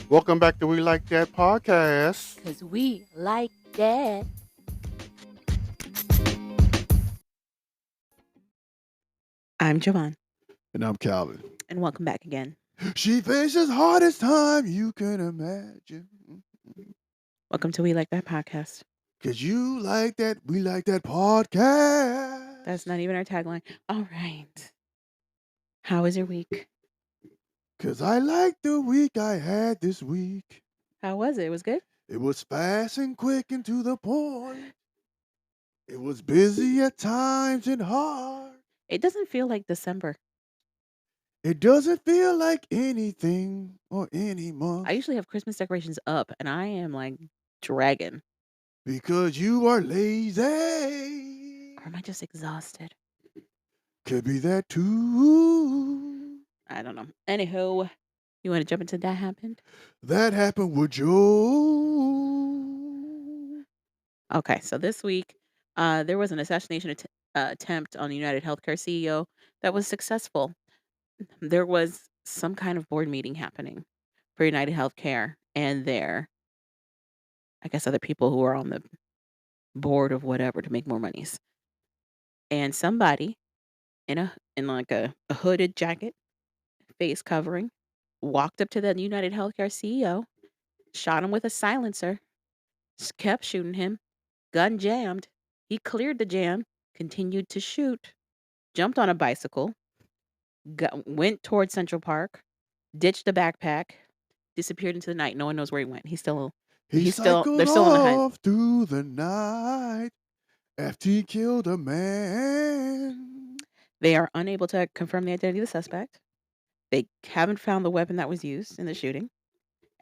Welcome back to We Like That podcast. Because we like that. I'm Joanne, And I'm Calvin. and welcome back again. She faces hardest time you can imagine. Welcome to We Like That podcast. Cause you like that, we like that podcast. That's not even our tagline. All right. How was your week? Cause I like the week I had this week. How was it? It was good? It was fast and quick and to the point. It was busy at times and hard. It doesn't feel like December. It doesn't feel like anything or any I month. usually have Christmas decorations up, and I am like dragging. Because you are lazy. Or am I just exhausted? Could be that too. I don't know. Anywho, you want to jump into That Happened? That happened with Joe. Okay, so this week, there was an assassination attempt on the United Healthcare CEO that was successful. There was some kind of board meeting happening for United Healthcare and I guess, other people who are on the board of whatever to make more monies. And somebody in like a hooded jacket, face covering, walked up to the United Healthcare CEO, shot him with a silencer, kept shooting him, gun jammed. He cleared the jam, continued to shoot, jumped on a bicycle, went towards Central Park, ditched the backpack, disappeared into the night. No one knows where he went. He They're cycled still on the hunt. off through the night after he killed a man. They are unable to confirm the identity of the suspect. They haven't found the weapon that was used in the shooting,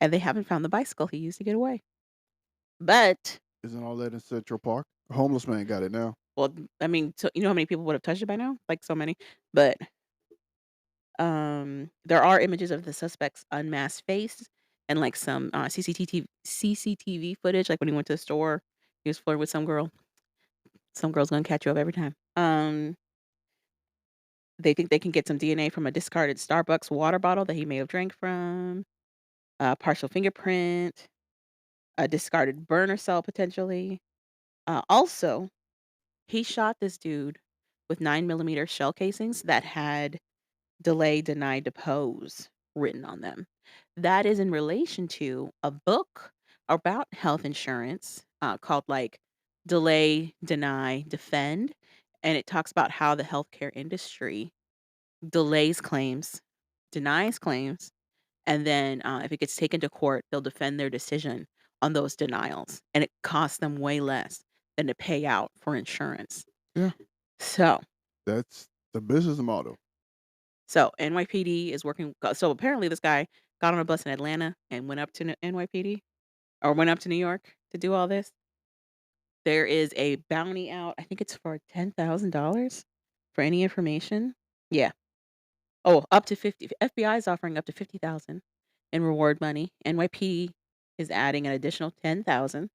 and they haven't found the bicycle he used to get away. But, Isn't all that in Central Park? A homeless man got it now. well, I mean, so you know how many people would have touched it by now? Like so many. But there are images of the suspect's unmasked face and like some CCTV footage, like when he went to the store, he was flirting with some girl. Some girl's gonna catch you up every time. They think they can get some DNA from a discarded Starbucks water bottle that he may have drank from, a partial fingerprint, a discarded burner cell potentially. Also, he shot this dude with 9mm shell casings that had delay, deny, depose written on them. That is in relation to a book about health insurance called like Delay, Deny, Defend. And it talks about how the healthcare industry delays claims, denies claims, and then if it gets taken to court, they'll defend their decision on those denials. And it costs them way less than to pay out for insurance. Yeah. So, That's the business model. NYPD is working. So apparently, this guy got on a bus in Atlanta and went up to NYPD or went up to New York to do all this. There is a bounty out. I think it's for $10,000 for any information. Yeah. Oh, up to 50. FBI is offering up to 50,000 in reward money. NYPD is adding an additional 10,000.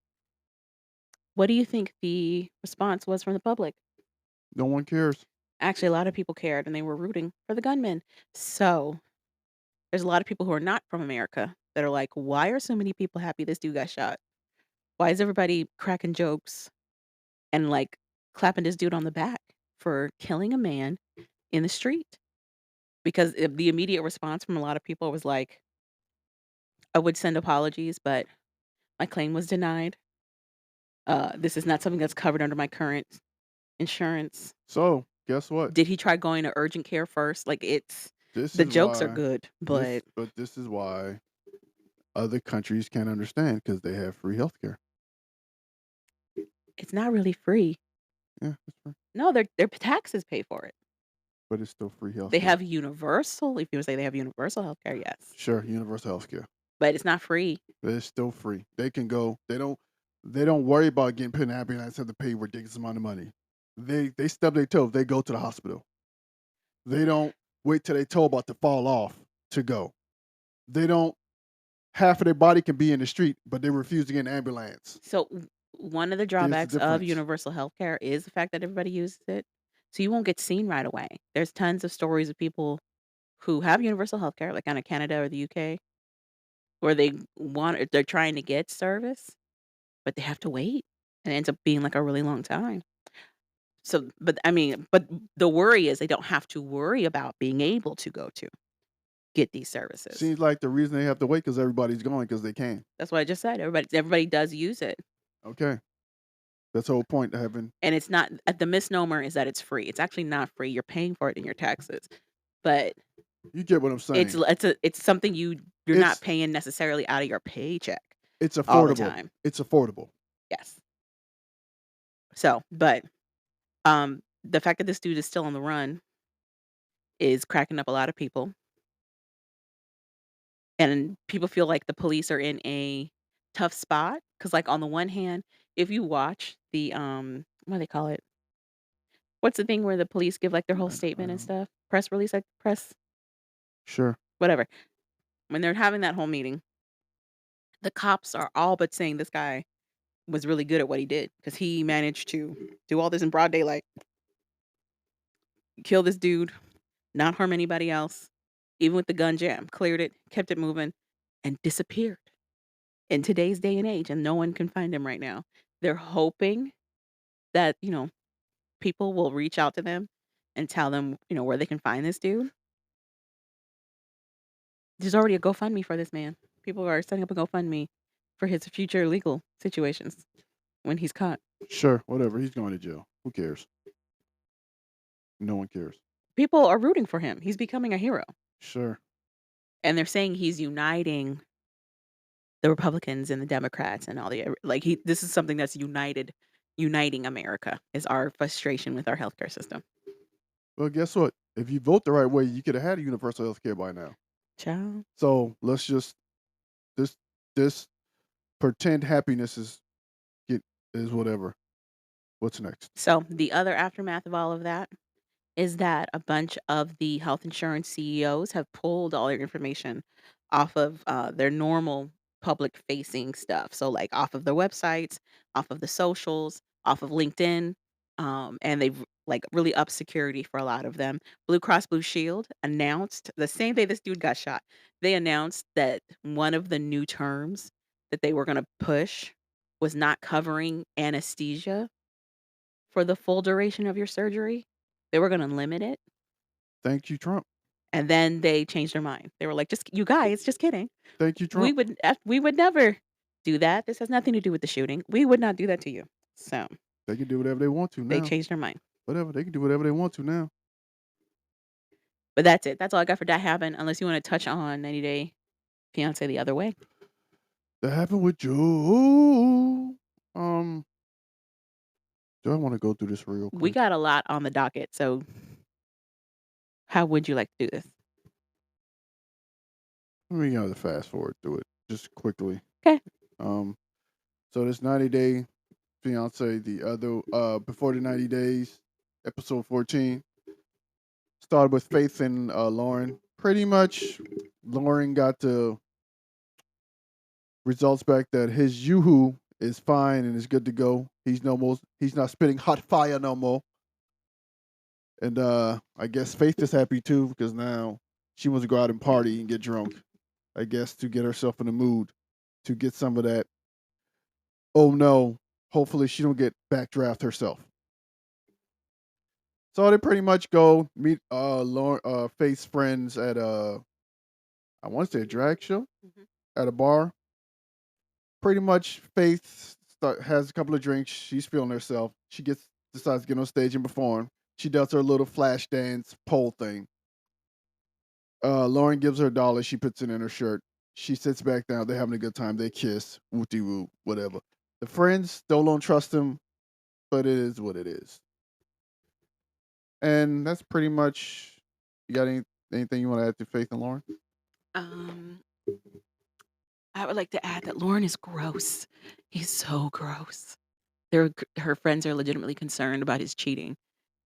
What do you think the response was from the public? No one cares. Actually, a lot of people cared and they were rooting for the gunman. So there's a lot of people who are not from America that are like, why are so many people happy this dude got shot? Why is everybody cracking jokes and like clapping this dude on the back for killing a man in the street? Because the immediate response from a lot of people was like, I would send apologies, but my claim was denied. This is not something that's covered under my current insurance. So, guess what? Did he try going to urgent care first? Like The jokes are good, but this is why other countries can't understand because they have free healthcare. it's not really free. Yeah, it's free. No, their taxes pay for it. But it's still free healthcare. They have universal. If you would say they have universal healthcare, yes, Sure, universal healthcare. but it's not free. But it's still free. They can go. They don't worry about getting put in an ambulance and have to pay ridiculous amount of money. They stub their toe. They go to the hospital. They don't wait till they toe about to fall off to go. They don't. Half of their body can be in the street, but they refuse to get an ambulance. So one of the drawbacks of difference. universal healthcare is the fact that everybody uses it. So you won't get seen right away. There's tons of stories of people who have universal healthcare, like out of Canada or the UK, where they're trying to get service, but they have to wait, and it ends up being, like, a really long time. So but, I mean but the worry is they don't have to worry about being able to go to get these services. Seems like the reason they have to wait because everybody's going because they can. That's what I just said. Everybody does use it, Okay. That's the whole point of having. and it's not the misnomer is that it's free. It's actually not free. You're paying for it in your taxes, but You get what I'm saying. it's something you're not It's paying necessarily out of your paycheck it's all the affordable. time. It's affordable. Yes. So, but, the fact that this dude is still on the run is cracking up a lot of people, and people feel like the police are in a tough spot because, like, on the one hand, if you watch the, what do they call it? What's the thing where the police give, like, their whole I statement and don't. stuff? Press release, like, press Sure. whatever. When they're having that whole meeting, the cops are all but saying this guy was really good at what he did because he managed to do all this in broad daylight, kill this dude, not harm anybody else, even with the gun jam, cleared it, kept it moving, and disappeared in today's day and age, and no one can find him right now. They're hoping that, people will reach out to them and tell them, where they can find this dude. There's already a GoFundMe for this man. People are setting up a GoFundMe for his future legal situations when he's caught. Sure. Whatever. He's going to jail. Who cares? No one cares. People are rooting for him. He's becoming a hero. Sure. And they're saying he's uniting the Republicans and the Democrats and all the like this is something that's uniting America is our frustration with our healthcare system. Well, guess what? If you vote the right way, you could have had a universal health care by now. Child. So let's just this this pretend happiness get is whatever. What's next? So the other aftermath of all of that is that a bunch of the health insurance CEOs have pulled all their information off of their normal public facing stuff. So, like off of their websites, off of the socials, off of LinkedIn. And they've like really upped security for a lot of them. Blue Cross Blue Shield announced the same day this dude got shot, they announced that one of the new terms that they were going to push was not covering anesthesia for the full duration of your surgery. They were gonna limit it, Thank you, Trump. and then they changed their mind. They were like, "Just you guys, just kidding. Thank you, Trump. We would never do that. This has nothing to do with the shooting. We would not do that to you." So, They can do whatever they want to they now. changed their mind. Whatever. They can do whatever they want to now. But that's it. That's all I got for Dat Happened, unless you wanna touch on 90 Day Fiancé the other way. That happened with Joe. Do I want to go through this real We quick? got a lot on the docket, so how would you like to do this? Let me fast forward through it just quickly. Okay. Um, so this 90-day fiance, the other before the 90 days, episode 14, started with Faith and Lauren. Pretty much, Lauren got the results back that his yoo-hoo is fine and is good to go. He's not spitting hot fire no more. And I guess Faith is happy too because now she wants to go out and party and get drunk. I guess to get herself in the mood to get some of that. Oh no! Hopefully she don't get backdraft herself. So they pretty much go meet Lauren, Faith's friends at I want to say a drag show Mhm. at a bar. Pretty much has a couple of drinks. She's feeling herself. Decides to get on stage and perform. She does her little flash dance pole thing. Lauren gives her $1. She puts it in her shirt. She sits back down. They're having a good time. They kiss. Wooty woo. Whatever. The friends still don't trust him, but it is what it is. And that's pretty much. You got anything you want to add to Faith and Lauren? Um, I would like to add that Lauren is gross. He's so gross. Her friends are legitimately concerned about his cheating,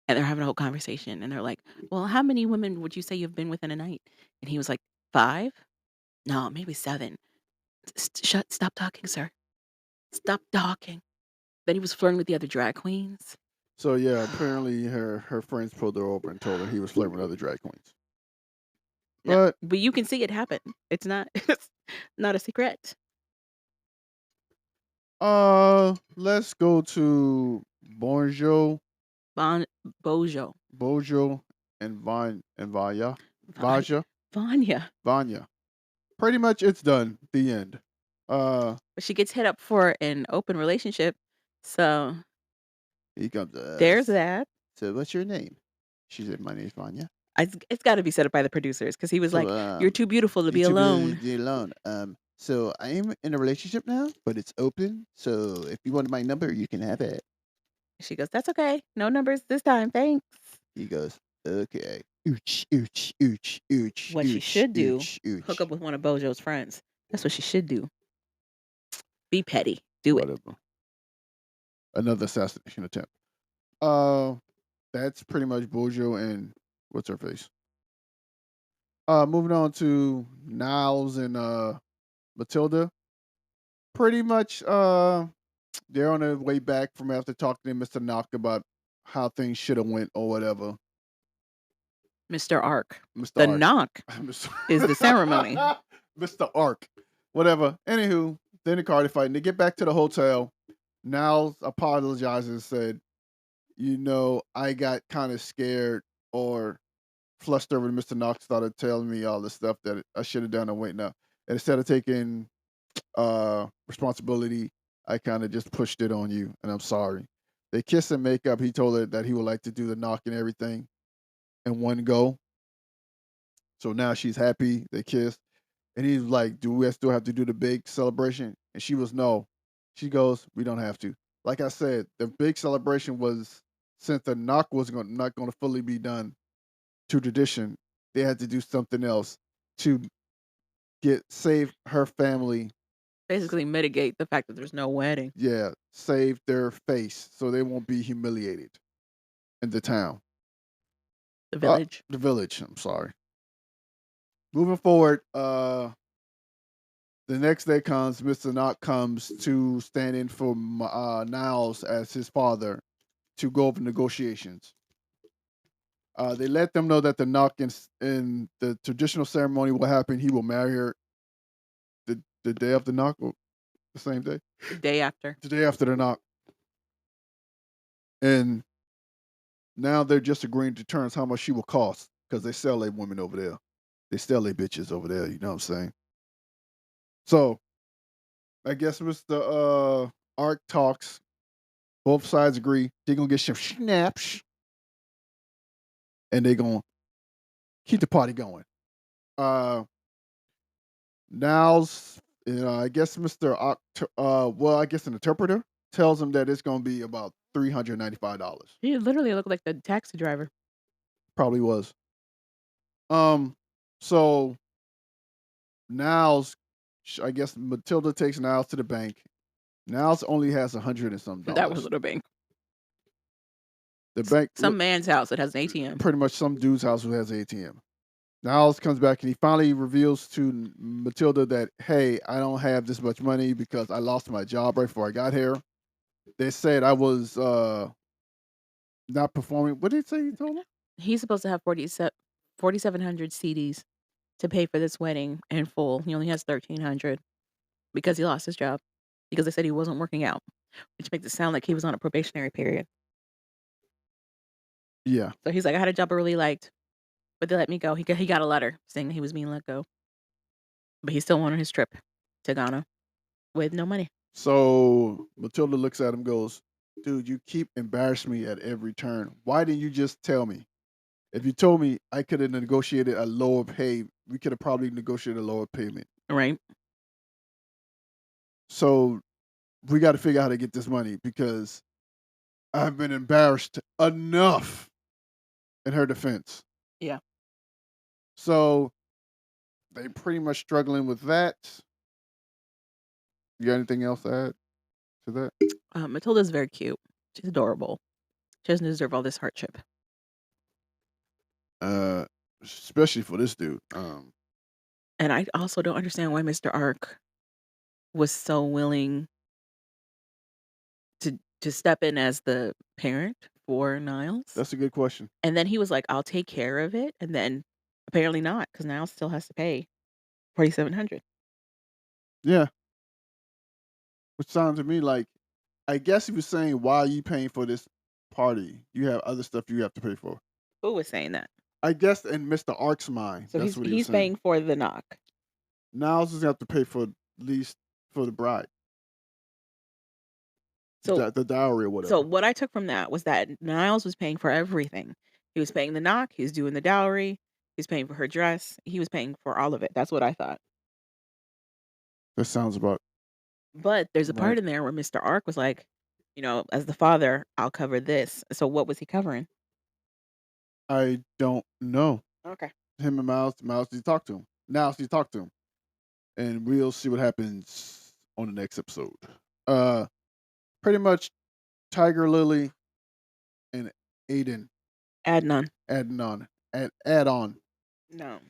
and they're having a whole conversation, and they're like, "Well, how many women would you say you've been with in a night?" And he was like, "5? No, maybe 7." Stop talking, sir. Stop talking." Then he was flirting with the other drag queens. So yeah, apparently her friends pulled her over and told her he was flirting with other drag queens. No, But but you can see it happen. It's not it's not a secret. let's go to Bonjour, Bon Bojo. Bojo, and Vanya, Von Vaja, Vanya. Vanya. Pretty much, it's done. The end. Uh, But she gets hit up for an open relationship, so he comes. there's that. So what's your name? She said, my name's Vanya. It's gotta be set up by the producers because he was So like, "You're too beautiful to you be two alone." be alone. So I am in a relationship now, but it's open. So if you want my number, you can have it. She goes, "That's okay. No numbers this time, thanks." He goes, okay. Ooch, ooch, ooch, ooch, What she ooch, should do, ooch, hook ooch. up with one of Bojo's friends. That's what she should do. Be petty. Do it. Whatever. Another assassination attempt. Uh, that's pretty much Bojo and what's her face. Moving on to Niles and Matilda. Pretty much, they're on their way back from after talking to Mr. Knock about how things should have went or whatever. Mr. Ark. Mr. The Ark. knock is the ceremony. Mr. Ark. Whatever. Anywho, then the car they fight. And they get back to the hotel. Niles apologizes and said, I got kind of scared or flustered when Mr. Knox started telling me all the stuff that I should have done and wait now. And instead of taking responsibility, I kind of just pushed it on you, and I'm sorry. They kiss and make up. He told her that he would like to do the knock and everything in one go. So now she's happy. They kiss. And he's like, do we still have to do the big celebration? And she was, no. She goes, we don't have to. Like I said, the big celebration was since the knock was not going to fully be done to tradition, they had to do something else to save her family. Basically mitigate the fact that there's no wedding. Yeah, save their face so they won't be humiliated in the town. The village. The village, I'm sorry. Moving forward, the next day comes, Mr. Knock comes to stand in for Niles as his father to go over negotiations. They let them know that the knock in the traditional ceremony will happen. He will marry her the day of the knock, or the same day? The day after. The day after the knock. And now they're just agreeing to terms how much she will cost because they sell their women over there. They sell their bitches over there. You know what I'm saying? So I guess Mr. Ark talks. Both sides agree. They're gonna get some snaps, and they're gonna keep the party going. Uh, Now's, I guess Mr. I guess an interpreter tells him that it's gonna be about $395. He literally looked like the taxi driver. Probably was. So Niles, I guess Matilda takes Niles to the bank. Niles only has 100 and some That dollars. wasn't a bank. The bank, Some man's house that has an ATM. pretty much some dude's house who has an ATM. Niles comes back and he finally reveals to Matilda that, hey, I don't have this much money because I lost my job right before I got here. They said I was not performing. What did he say he told him? He's supposed to have 4,700 CDs to pay for this wedding in full. He only has 1,300 because he lost his job because they said he wasn't working out, which makes it sound like he was on a probationary period. Yeah. So he's like, I had a job I really liked, but they let me go. He got a letter saying that he was being let go, but he still went on his trip to Ghana with no money. So Matilda looks at him and goes, dude, you keep embarrassing me at every turn. Why didn't you just tell me? If you told me, I could have negotiated a lower pay. We could have probably negotiated a lower payment. Right. So we got to figure out how to get this money because I've been embarrassed enough in her defense. Yeah. So they pretty much struggling with that. You got anything else to add to that? Matilda's very cute. She's adorable. She doesn't deserve all this hardship. Uh, Especially for this dude. And I also don't understand why Mr. Ark was so willing to step in as the parent for Niles. That's a good question. And then he was like, "I'll take care of it." And then Apparently not, because Niles still has to pay 4,700. Yeah, which sounds to me like, I guess he was saying, why are you paying for this party? You have other stuff you have to pay for. Who was saying that? I guess in Mr. Ark's mind, So that's he's what he was he's saying. paying for the knock. Niles is gonna have to pay for at least for the bride, So the dowry or so whatever. what I took from that was that Niles was paying for everything. He was paying the knock, he was doing the dowry, he was paying for her dress, he was paying for all of it. That's what I thought. That sounds about But there's a right. part in there where Mr. Ark was like, as the father, I'll cover this. So what was he covering? I don't know. Okay. Him and Miles need to talk to him. Niles need to talk to him, and we'll see what happens on the next episode. Uh, Pretty much Tiger Lily and Aiden Adnan. adding on, add on. No.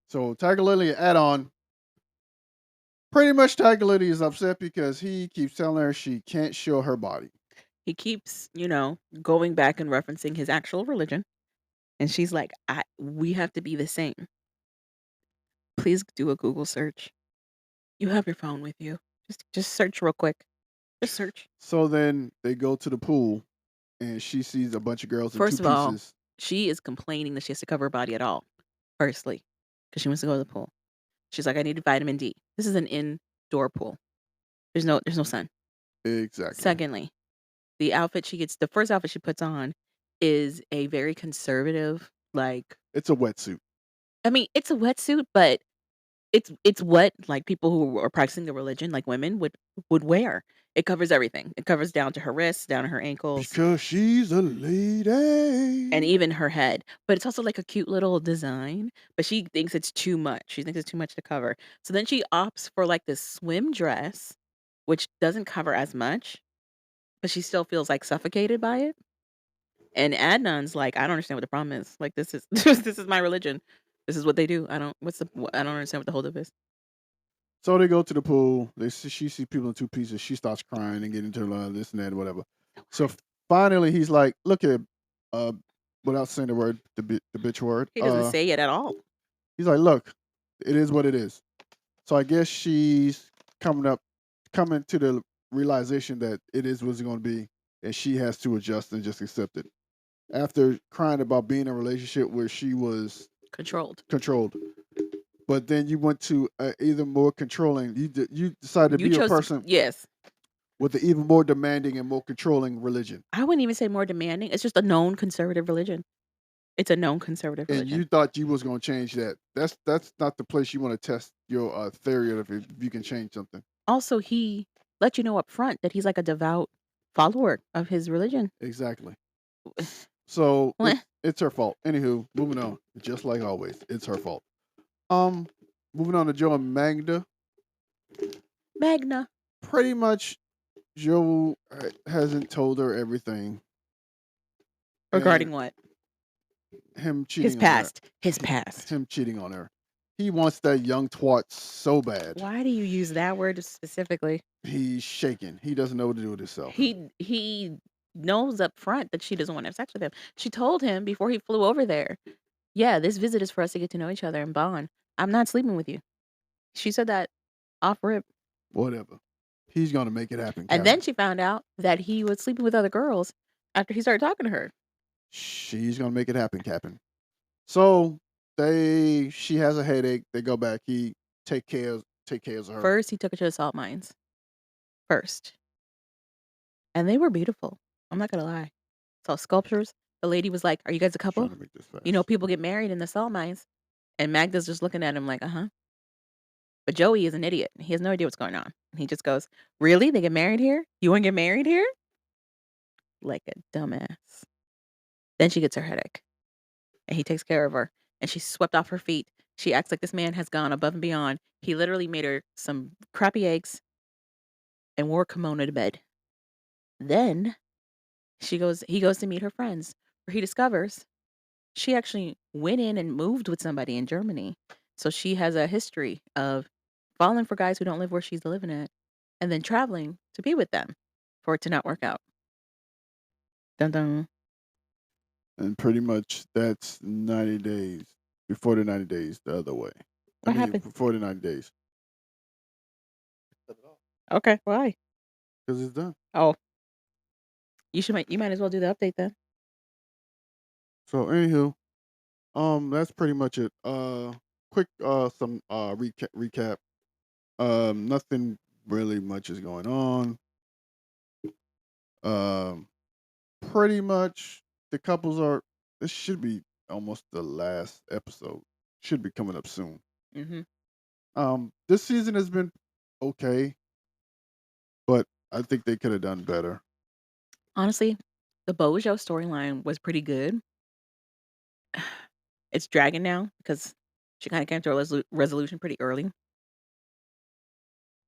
So Tiger Lily and add on. Pretty much Tiger Lily is upset because he keeps telling her she can't show her body. He keeps, going back and referencing his actual religion. And she's like, we have to be the same. Please do a Google search. You have your phone with you. Just search real quick. Just search. So then they go to the pool, and she sees a bunch of girls in two First of all, pieces. she is complaining that she has to cover her body at all. Firstly, because she wants to go to the pool. She's like, I need vitamin D. This is an indoor pool. There's no sun. Exactly. Secondly, the first outfit she puts on is a very conservative, like, It's a wetsuit. I mean, it's a wetsuit, but it's what, like, people who are practicing the religion, like women, would wear. It covers everything. It covers down to her wrists, down to her ankles, Because she's a and lady. even her head. But it's also like a cute little design, but she thinks it's too much. She thinks it's too much to cover. So then she opts for, like, this swim dress, which doesn't cover as much, but she still feels, like, suffocated by it. And Adnan's like, "I don't understand what the problem is. Like, this is this is my religion. This is what they do. I don't understand what the holdup is." So they go to the pool. She sees people in two pieces. She starts crying and getting into this and that, whatever. So finally, he's like, "Look at," uh, without saying the word, the bitch word. He doesn't say it at all. He's like, "Look, it is what it is." So I guess she's coming to the realization that it is what it's going to be, and she has to adjust and just accept it. After crying about being in a relationship where she was Controlled. controlled, but then you went to even more controlling. You decided to You be a chose to person yes. with an even more demanding and more controlling religion, I wouldn't even say more demanding. It's just a known conservative religion. It's a known conservative and religion. you thought you was going to change that. That's not the place you want to test your theory of if you can change something. Also, he let you know up front that he's like a devout follower of his religion. Exactly. So What? it's her fault. Anywho, moving on. Just like always, it's her fault. Um, Moving on to Joe and Magda. Magna. Pretty much, Joe hasn't told her everything, and Regarding what? him His cheating on her. past. His past. Him cheating on her. He wants that young twat so bad. Why do you use that word specifically? He's shaking. He doesn't know what to do with himself. He knows up front that she doesn't want to have sex with him. She told him before he flew over there, "Yeah, this visit is for us to get to know each other and bond. I'm not sleeping with you." She said that off rip. Whatever. He's gonna make it happen, And Kevin. then she found out that he was sleeping with other girls after he started talking to her. She's gonna make it happen, Captain. So she has a headache. They go back. He take care of her. First, he took her to the salt mines. First. And they were beautiful. I'm not gonna lie. Saw sculptures. The lady was like, "Are you guys a Trying couple? to make this fast. People get married in the salt mines." And Magda's just looking at him like, "Uh-huh." But Joey is an idiot. He has no idea what's going on. He just goes, "Really? They get married here? You want to get married here?" Like a dumbass. Then she gets her headache, and he takes care of her, and she's swept off her feet. She acts like this man has gone above and beyond. He literally made her some crappy eggs and wore a kimono to bed. Then he goes to meet her friends, where he discovers she actually went in and moved with somebody in Germany. So she has a history of falling for guys who don't live where she's living at, and then traveling to be with them for it to not work out. Dun dun. And pretty much that's 90 days. before the 90 days the other way. I What mean, happened? before the 90 days. Okay, why? Because it's done. Oh, you might as well do the update then. So, anywho, that's pretty much it. Quick, some recap. Nothing really much is going on. Um, Pretty much the couples are. This should be almost the last episode. Should be coming up soon. Mhm. This season has been okay, but I think they could have done better. Honestly, the Bojo storyline was pretty good. It's dragging now because she kinda came to a resolution pretty early,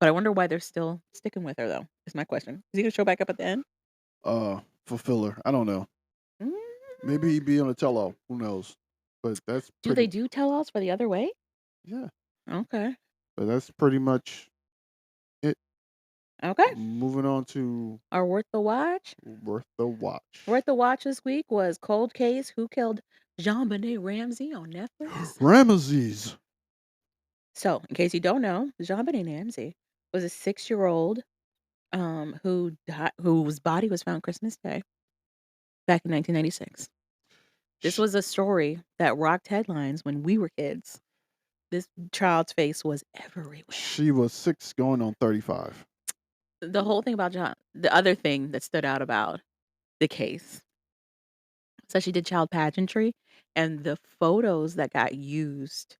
but I wonder why they're still sticking with her, though, is my question. Is he gonna show back up at the end? Fulfiller. I don't know. Mm, Maybe he'd be on a tell-all. Who knows? But that's do they pretty. do tell-alls for the other way? Yeah. Okay. But that's pretty much it. Okay. Moving on to Are worth the watch? worth the watch. Worth the watch this week was Cold Case: Who Killed JonBenet Ramsey on Netflix. Ramesses. So, in case you don't know, JonBenet Ramsey was a 6-year-old whose body was found Christmas Day back in 1996. This Sh- was a story that rocked headlines when we were kids. This child's face was everywhere. She was 6 going on 35. The other thing that stood out about the case, so she did child pageantry, and the photos that got used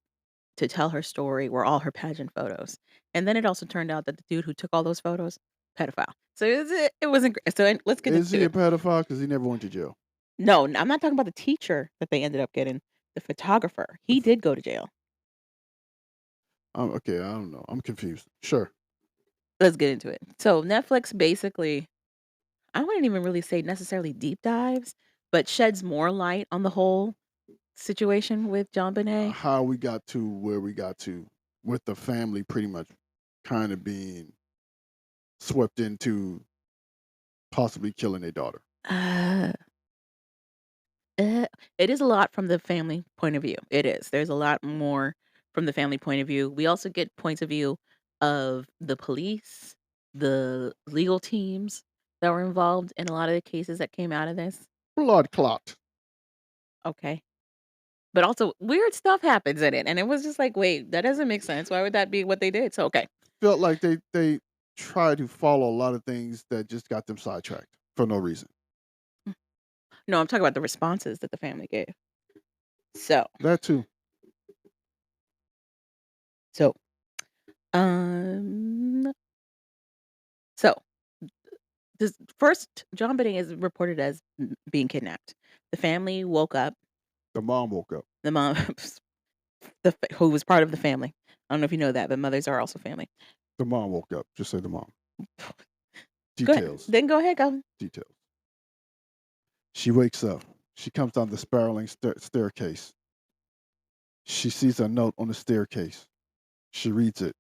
to tell her story were all her pageant photos. And then it also turned out that the dude who took all those photos, pedophile. So it wasn't great. So let's get Is into he a it. pedophile? Because he never went to jail. No, I'm not talking about the teacher that they ended up getting. The photographer, The he f- did go to jail. Okay, I don't know. I'm confused. Sure. Let's get into it. So Netflix basically, I wouldn't even really say necessarily deep dives, but sheds more light on the whole situation with John Bonet. How we got to where we got to with the family pretty much kind of being swept into possibly killing their daughter. Uh, it is a lot from the family point of view. It is. There's a lot more from the family point of view. We also get points of view of the police, the legal teams that were involved in a lot of the cases that came out of this. Blood clot. Okay. But also weird stuff happens in it. And it was just like, wait, that doesn't make sense. Why would that be what they did? So okay. Felt like they tried to follow a lot of things that just got them sidetracked for no reason. No, I'm talking about the responses that the family gave. So That too. so um so this first, John Benet is reported as being kidnapped. The family woke up. The mom woke up. The mom, who was part of the family. I don't know if you know that, but mothers are also family. The mom woke up. Just say the mom. Go ahead. Details. Then go ahead, go. Details. She wakes up. She comes down the spiraling staircase. She sees a note on the staircase. She reads it.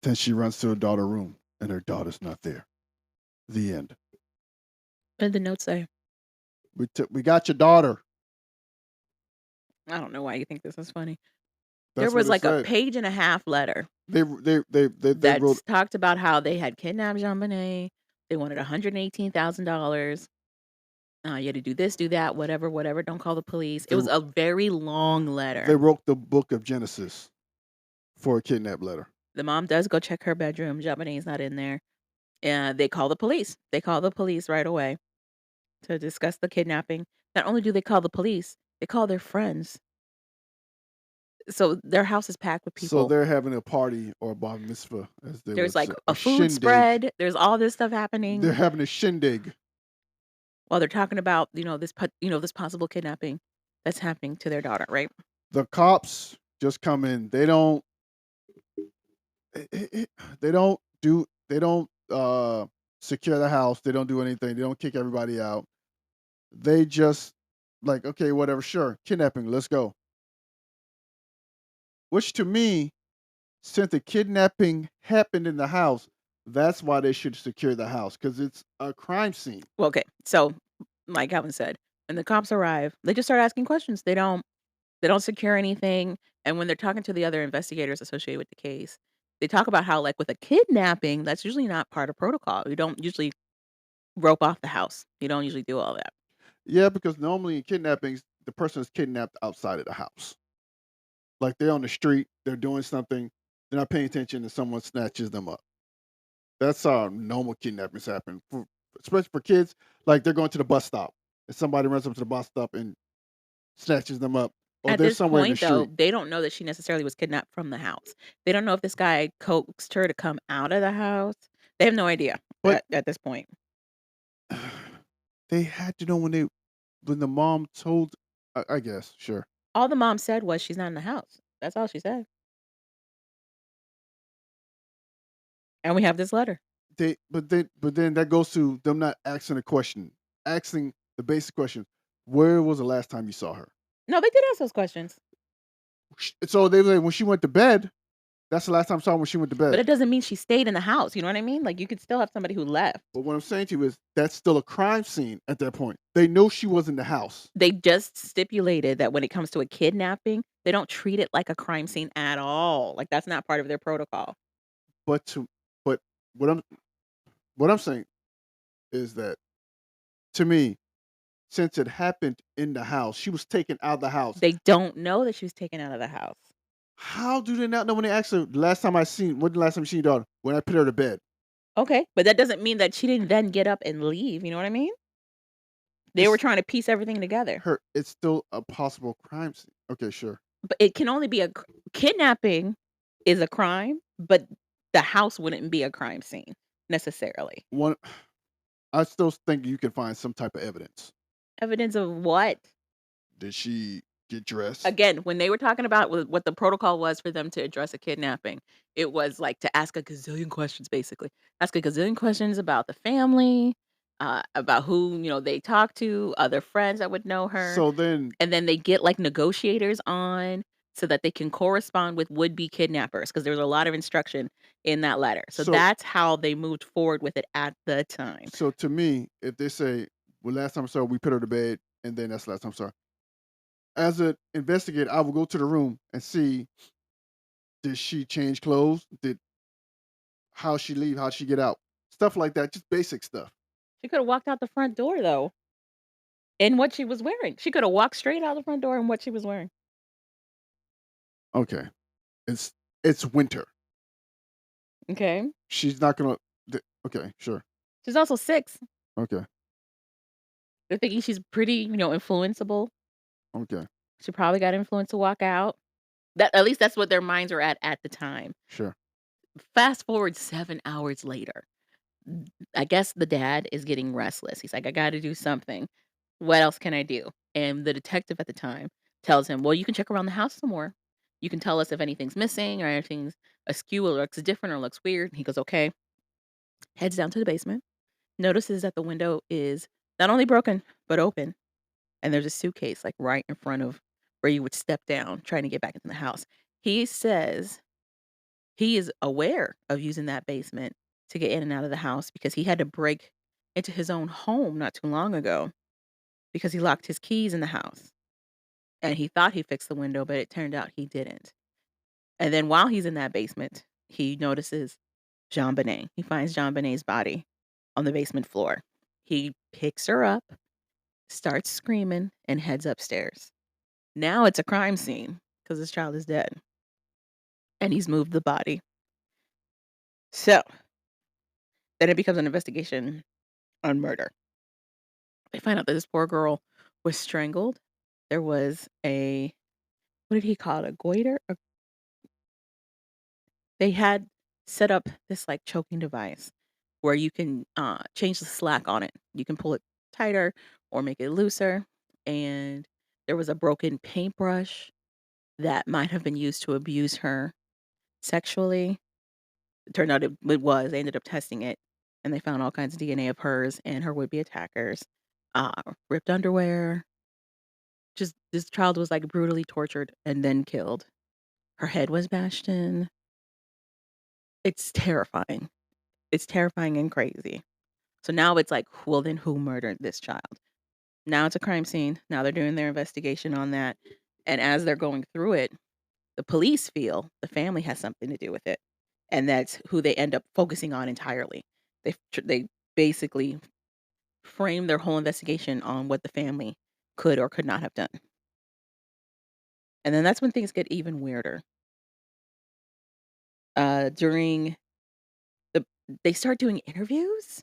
Then she runs to her daughter's room, and her daughter's not there. The end. What did the note say? We got your daughter. I don't know why you think this is funny. There That's what was it like a said. page and a half letter They that wrote. talked about how they had kidnapped Jean Bonnet. They wanted $118,000. You had to do this, do that, whatever, whatever. Don't call the police. It They was a very long they letter. wrote the book of Genesis for a kidnap letter. The mom does go check her bedroom. Jean Bonnet's not in there. And they call the police. They call the police right away to discuss the kidnapping. Not only do they call the police, they call their friends. So their house is packed with So people. they're having a party or a bar mitzvah, as they There's would like say, a a food shindig. spread. There's all this stuff They're happening having a shindig. while they're talking about, this possible kidnapping that's happening to their daughter, right? The cops just come in. They don't do. They don't secure the house. They don't do anything. They don't kick everybody out. They just like, okay, whatever, sure, kidnapping, let's go. Which to me, since the kidnapping happened in the house, that's why they should secure the house because it's a crime scene. Well, okay. So, like Calvin said, when the cops arrive, they just start asking questions. They don't. They don't secure anything, and when they're talking to the other investigators associated with the case, they talk about how, like, with a kidnapping, that's usually not part of protocol. You don't usually rope off the house. You don't usually do all that. Yeah, because normally in kidnappings, the person is kidnapped outside of the house. Like they're on the street, they're doing something, they're not paying attention, and someone snatches them up. That's how normal kidnappings happen. Especially for kids, like they're going to the bus stop, and somebody runs up to the bus stop and snatches them up, or At they're this somewhere in the point, though, street. they don't know that she necessarily was kidnapped from the house. They don't know if this guy coaxed her to come out of the house. They have no idea But at this point. they had to know when the mom told. I guess sure. All the mom said was, "She's not in the house." That's all she said. And we have this letter. But then that goes to them not asking a question, asking the basic question. Where was the last time you saw her? No, they did ask those questions, So they were like, when she went to bed, that's the last time I saw her when she went to but bed. it doesn't mean she stayed in the house, you know what I mean? Like, you could still have somebody who left. But what I'm saying to you is that's still a crime scene at that point. They know she was in the house. They just stipulated that when it comes to a kidnapping, they don't treat it like a crime scene at all. Like, that's not part of their protocol. But to but what I'm saying is that to me, since it happened in the house, she was taken out of the house. They don't know that she was taken out of the house. How do they not know when they asked her when the last time you seen your daughter? When I put her to bed. Okay, but that doesn't mean that she didn't then get up and leave, you know what I mean? They were It's trying to piece everything together. it's still a possible crime scene. Okay, sure. But it can only be kidnapping is a crime, but the house wouldn't be a crime scene necessarily. One I still think you can find some type of evidence. Evidence of what? Did she get dressed? Again, when they were talking about what the protocol was for them to address a kidnapping, it was like to ask a gazillion questions, basically. Ask a gazillion questions about the family, about who, they talked to, other friends that would know her. So then And then they get like negotiators on so that they can correspond with would-be kidnappers because there was a lot of instruction in that letter. So so that's how they moved forward with it at the time. so to me, if they say, well, last time I saw her, we put her to bed, and then that's the last time I saw her. As an investigator, I will go to the room and see, did she change clothes? How she leave? How she get out? Stuff like that, just basic stuff. She could have walked out the front door though in what she was wearing. She could have walked straight out the front door in what she was wearing. Okay. It's winter. Okay. She's not gonna okay, sure. She's also 6. Okay. They're thinking she's pretty, influenceable. Okay. She probably got influenced to walk out. That at least that's what their minds were at the time. Sure. Fast forward 7 hours later. I guess the dad is getting restless. He's like, "I gotta do something. What else can I do?" And the detective at the time tells him, "Well, you can check around the house some more. You can tell us if anything's missing or anything's askew or looks different or looks weird." And he goes, "Okay." Heads down to the basement, notices that the window is not only broken, but open. And there's a suitcase like right in front of where you would step down trying to get back into the house. He says he is aware of using that basement to get in and out of the house because he had to break into his own home not too long ago because he locked his keys in the house. And he thought he fixed the window, but it turned out he didn't. And then while he's in that basement, he notices JonBenet. He finds JonBenet's body on the basement floor. He picks her up, starts screaming, and heads upstairs. Now it's a crime scene because his child is dead and he's moved the body. So then it becomes an investigation on murder. They find out that this poor girl was strangled. There was what did he call it? A goiter? They had set up this like choking device where you can change the slack on it. You can pull it tighter or make it looser. And there was a broken paintbrush that might have been used to abuse her sexually. It turned out it was. They ended up testing it and they found all kinds of DNA of hers and her would be attackers. Ripped underwear. Just this child was like brutally tortured and then killed. Her head was bashed in. It's terrifying. It's terrifying and crazy. So now it's like, well, then who murdered this child? Now it's a crime scene. Now they're doing their investigation on that. And as they're going through it, the police feel the family has something to do with it, and that's who they end up focusing on entirely. They basically frame their whole investigation on what the family could or could not have done. And then that's when things get even weirder. During the They start doing interviews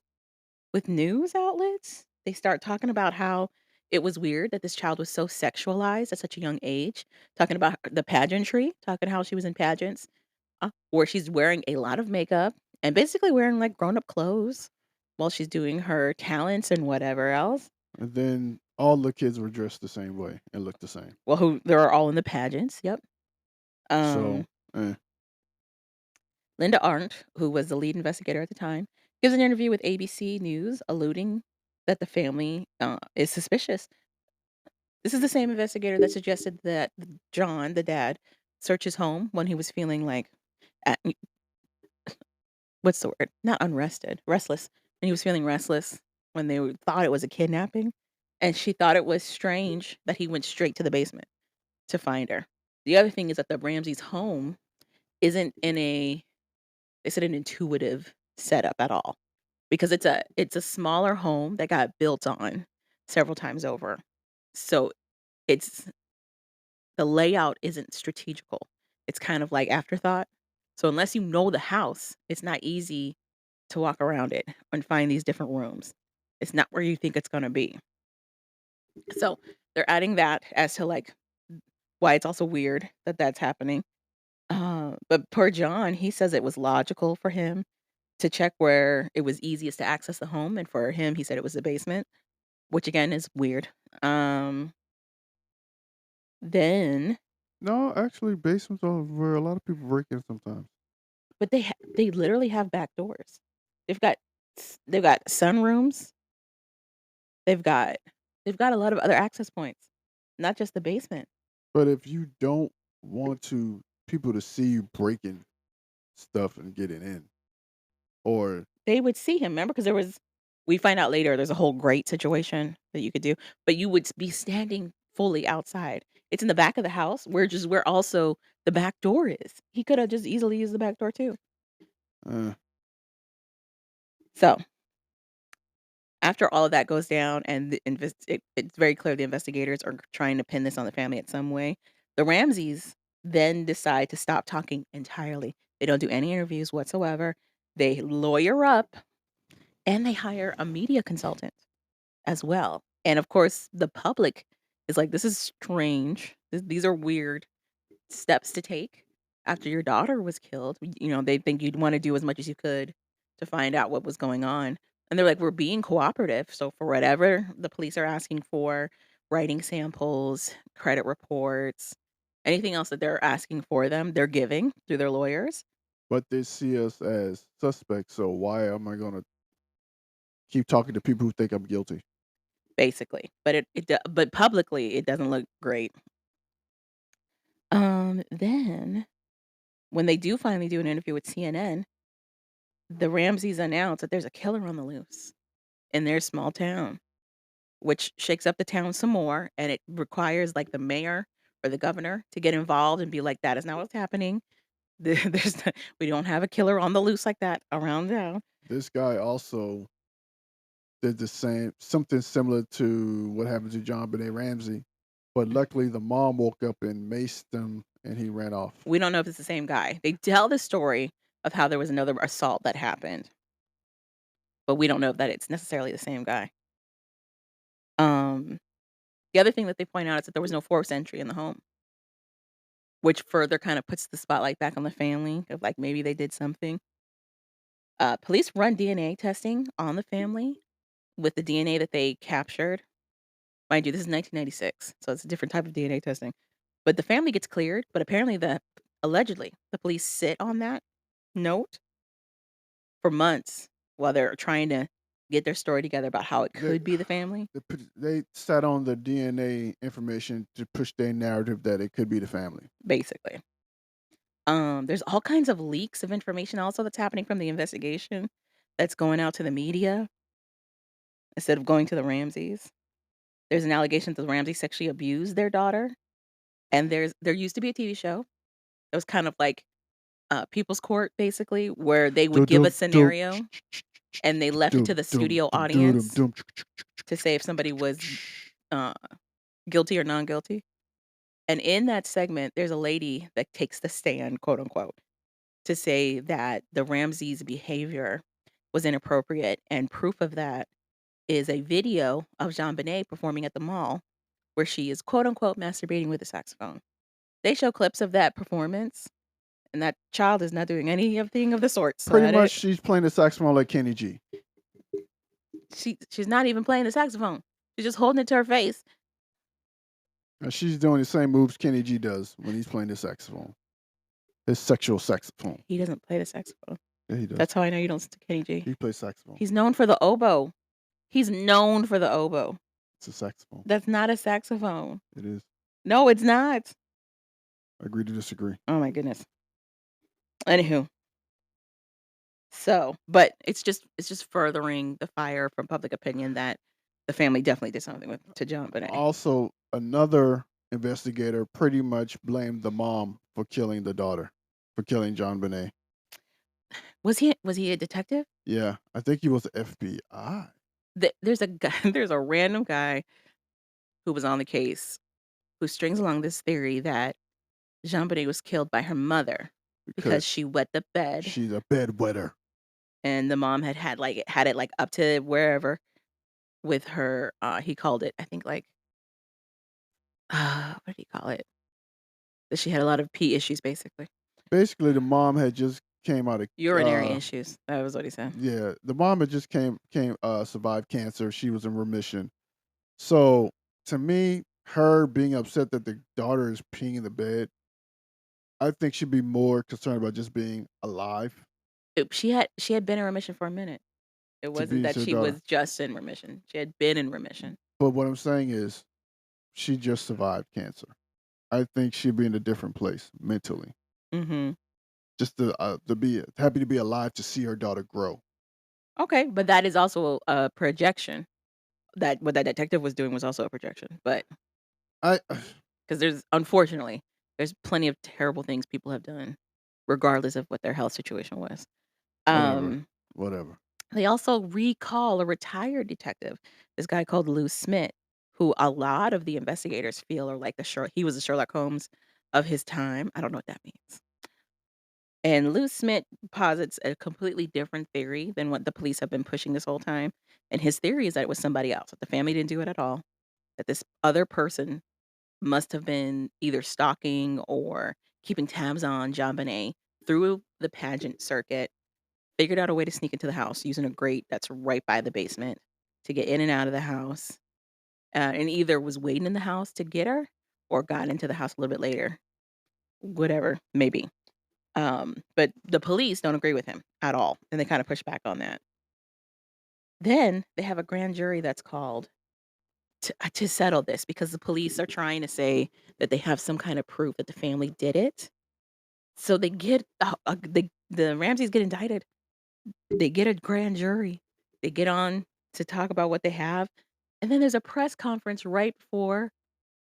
with news outlets. They start talking about how it was weird that this child was so sexualized at such a young age, talking about the pageantry, talking how she was in pageants, where she's wearing a lot of makeup and basically wearing like grown up clothes while she's doing her talents and whatever else. And then all the kids were dressed the same way and looked the same. Well, who they're all in the pageants. Yep. So, Um, eh. Linda Arndt, who was the lead investigator at the time, gives an interview with ABC News, alluding that the family is suspicious. This is the same investigator that suggested that John, the dad, search his home when he was feeling like, uh, what's the word? Not unrested, restless. When he was feeling restless when thought it was a kidnapping. And she thought it was strange that he went straight to the basement to find her. The other thing is that the Ramsey's home isn't they said an intuitive setup at all because it's a smaller home that got built on several times over. So it's the layout isn't strategical. It's kind of like afterthought. So unless you know the house, it's not easy to walk around it and find these different rooms. It's not where you think it's gonna be. So they're adding that as to like why it's also weird that that's happening. But per John, he says it was logical for him to check where it was easiest to access the home, and for him, he said it was the basement, which again is weird. Um, then, No, actually, basements are where a lot of people break in sometimes. but they literally have back doors. They've got they've got sunrooms. They've got they've got a lot of other access points, not just the basement. But if you don't want to people to see you breaking stuff and getting in, or They would see him, remember, because we find out later there's a whole grate situation that you could do, but you would be standing fully outside. It's in the back of the house, where also the back door is. He coulda just easily used the back door too. uh, So, after all of that goes down and it's very clear the investigators are trying to pin this on the family in some way, the Ramseys then decide to stop talking entirely. They don't do any interviews whatsoever. They lawyer up and they hire a media consultant as well. And of course, the public is like, "This is strange. These are weird steps to take after your daughter was killed." They think you'd wanna do as much as you could to find out what was going on. And they're like, "We're being cooperative." So for whatever the police are asking for, writing samples, credit reports, anything else that they're asking for them, they're giving through their lawyers, but they see us as suspects. So why am I gonna keep talking to people who think I'm guilty? basically. But publicly, it doesn't look great. Then when they do finally do an interview with CNN, the Ramseys announce that there's a killer on the loose in their small town, which shakes up the town some more, and it requires, like, the mayor or the governor to get involved and be like, "That is not what's happening. We don't have a killer on the loose like that around town." This guy also did the same something similar to what happened to JonBenet Ramsey, but luckily the mom woke up and maced him and he ran off. We don't know if it's the same guy. They tell the story of how there was another assault that happened, but we don't know if that it's necessarily the same guy. Um, the other thing that they point out is that there was no forced entry in the home, which further kinda puts the spotlight back on the family of, like, maybe they did something. Police run DNA testing on the family with the DNA that they captured. Mind you, this is 1996, so it's a different type of DNA testing. But the family gets cleared, but apparently allegedly, the police sit on that note for months while they're trying to get their story together about how it They could be the family, they sat on the DNA information to push their narrative that it could be the family. basically. There's all kinds of leaks of information also that's happening from the investigation that's going out to the media instead of going to the Ramseys. There's an allegation that the Ramseys sexually abused their daughter. And there used to be a TV show. It was kind of like, People's Court, basically, where they would Dum give a dum dum scenario, and they left it to dum the dum studio dum dum audience dum. to say if somebody was, uh, guilty or non-guilty. And in that segment, there's a lady that takes the stand, quote, unquote, to say that the Ramseys' behavior was inappropriate, and proof of that is a video of JonBenet performing at the mall where she is, quote, unquote, "masturbating with a saxophone." They show clips of that performance, and that child is not doing anything of the sort, so Pretty that much, it she's playing the saxophone like Kenny G. she's not even playing the saxophone. She's just holding it to her face. And she's doing the same moves Kenny G does when he's playing the saxophone. His sexual saxophone. He doesn't play the saxophone. Yeah, he does. That's how I know you don't listen to Kenny G. He plays saxophone. He's known for the oboe. He's known for the oboe. It's a saxophone. That's not a saxophone. It is. No, it's not. Agree to disagree. Oh my goodness. Anywho. So, but it's just furthering the fire from public opinion that the family definitely did something to JonBenet. Also, another investigator pretty much blamed the mom for killing the daughter, for killing JonBenet. Was he a detective? Yeah, I think he was the FBI. There's a guy, there's a random guy who was on the case who strings along this theory that JonBenet was killed by her mother because Because she wet the bed she's a bedwetter. and the mom had it like up to wherever with her. He called it, I think, like what did he call it? That she had a lot of pee issues, basically. Basically, the mom had just came out of Urinary issues. That was what he said. yeah, the mom had just survived cancer. She was in remission. So to me, her being upset that the daughter is peeing in the bed, I think she'd be more concerned about just being alive She had been in remission for a minute. It to wasn't be that to the she daughter. was just in remission. She had been in remission. But what I'm saying is, she just survived cancer. I think she'd be in a different place mentally. Mhm. Just to be happy to be alive to see her daughter grow. Okay, but that is also a projection. That what that detective was doing was also a projection, but I because there's plenty of terrible things people have done, regardless of what their health situation was. whatever, Um, whatever. they also recall a retired detective, this guy called Lou Smith, who a lot of the investigators feel are like he was the Sherlock Holmes of his time. I don't know what that means. And Lou Smith posits a completely different theory than what the police have been pushing this whole time. And his theory is that it was somebody else, that the family didn't do it at all, that this other person must have been either stalking or keeping tabs on JonBenet through the pageant circuit, figured out a way to sneak into the house using a grate that's right by the basement to get in and out of the house, and either was waiting in the house to get her or got into the house a little bit later, whatever, maybe. But the police don't agree with him at all, and they kind of push back on that. Then they have a grand jury that's called to settle this because the police are trying to say that they have some kind of proof that the family did it. So they get the Ramseys get indicted. They get a grand jury. They get on to talk about what they have, and then there's a press conference right before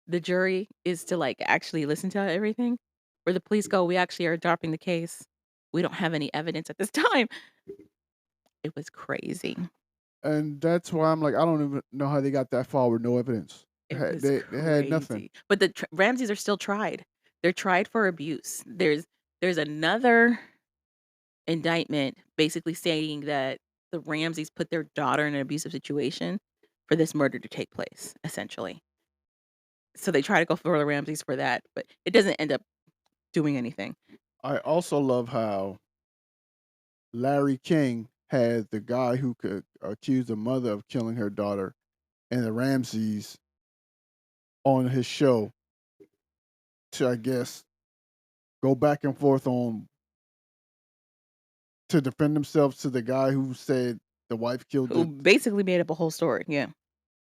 the jury is to like actually listen to everything, where the police go, "We actually are dropping the case. We don't have any evidence at this time." It was crazy. And that's why I'm like, I don't even know how they got that far with no evidence. It was They had nothing. crazy. But the Ramseys are still tried. They're tried for abuse. There's another indictment basically stating that the Ramseys put their daughter in an abusive situation for this murder to take place, essentially. So they try to go for the Ramseys for that, but it doesn't end up doing anything. I also love how Larry King had the guy who could accuse the mother of killing her daughter and the Ramseys on his show to, I guess, go back and forth on to defend themselves to the guy who said the Who basically made up a whole story. Yeah.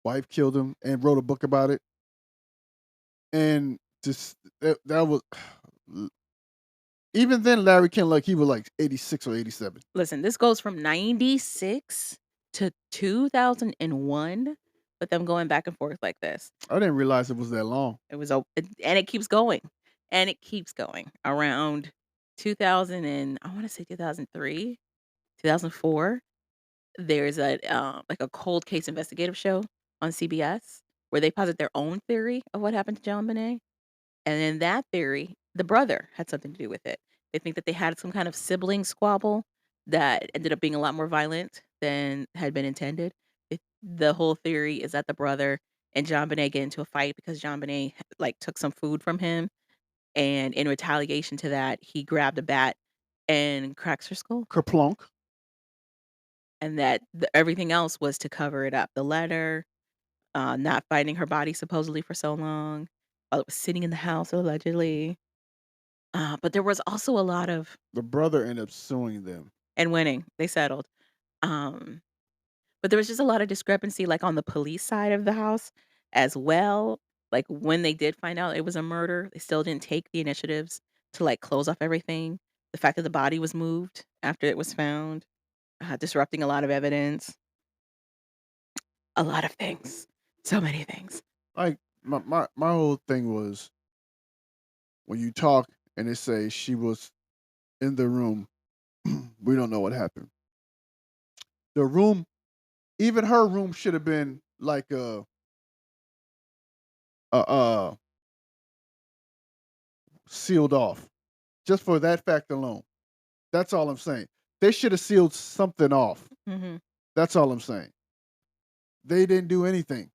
wife killed him and wrote a book about it. And just that was even then Larry King like he was like 86 or 87. Listen, this goes from 96 to 2001. with them going back and forth like this. I didn't realize it was that long. It was and it keeps going, and it keeps going. Around 2000 and I wanna say 2003, 2004, there's like a cold case investigative show on CBS where they posit their own theory of what happened to John Bonet. And in that theory, the brother had something to do with it. They think that they had some kind of sibling squabble that ended up being a lot more violent than had been intended. The whole theory is that the brother and John Bonet get into a fight because John Bonet like took some food from him, and in retaliation to that, he grabbed a bat and cracks her skull, Kerplunk. and that everything else was to cover it up. The letter, not finding her body supposedly for so long, while it was sitting in the house allegedly. But there was also a lot of The brother ended up suing them. and winning, they settled. Um, but there was just a lot of discrepancy, like, on the police side of the house as well. Like, when they did find out it was a murder, they still didn't take the initiatives to, like, close off everything. The fact that the body was moved after it was found, disrupting a lot of evidence, a lot of things, so many things. Like my whole thing was when you talk and they say she was in the room, we don't know what happened. The room, even her room should have been like a sealed off. Just for that fact alone. That's all I'm saying. They should have sealed something off. Mhm. That's all I'm saying. They didn't do anything.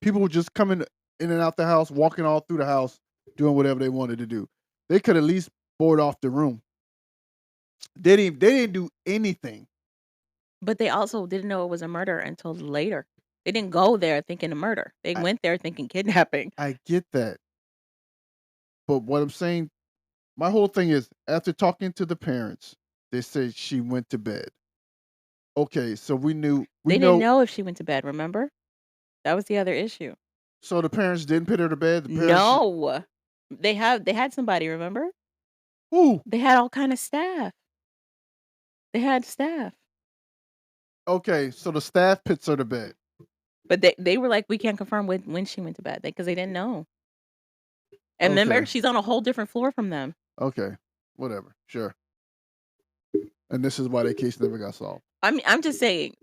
People were just coming in and out the house, walking all through the house, doing whatever they wanted to do. They could at least board off the room. They didn't do anything. But they also didn't know it was a murder until later. They didn't go there thinking a murder. They I, went there thinking kidnapping. I get that. But what I'm saying, my whole thing is after talking to the parents, they said she went to bed. Okay, so we They didn't know know if she went to bed, remember? That was the other issue. so the parents didn't put her to bed. The parents No. They had somebody, remember? who? They had all kind of staff. They had staff. Okay, so the staff puts her to bed. But they were like, "We can't confirm when she went to bed," because they didn't know. And remember, Okay. she's on a whole different floor from them. Okay. Whatever. Sure. And this is why the case never got solved. I'm just saying,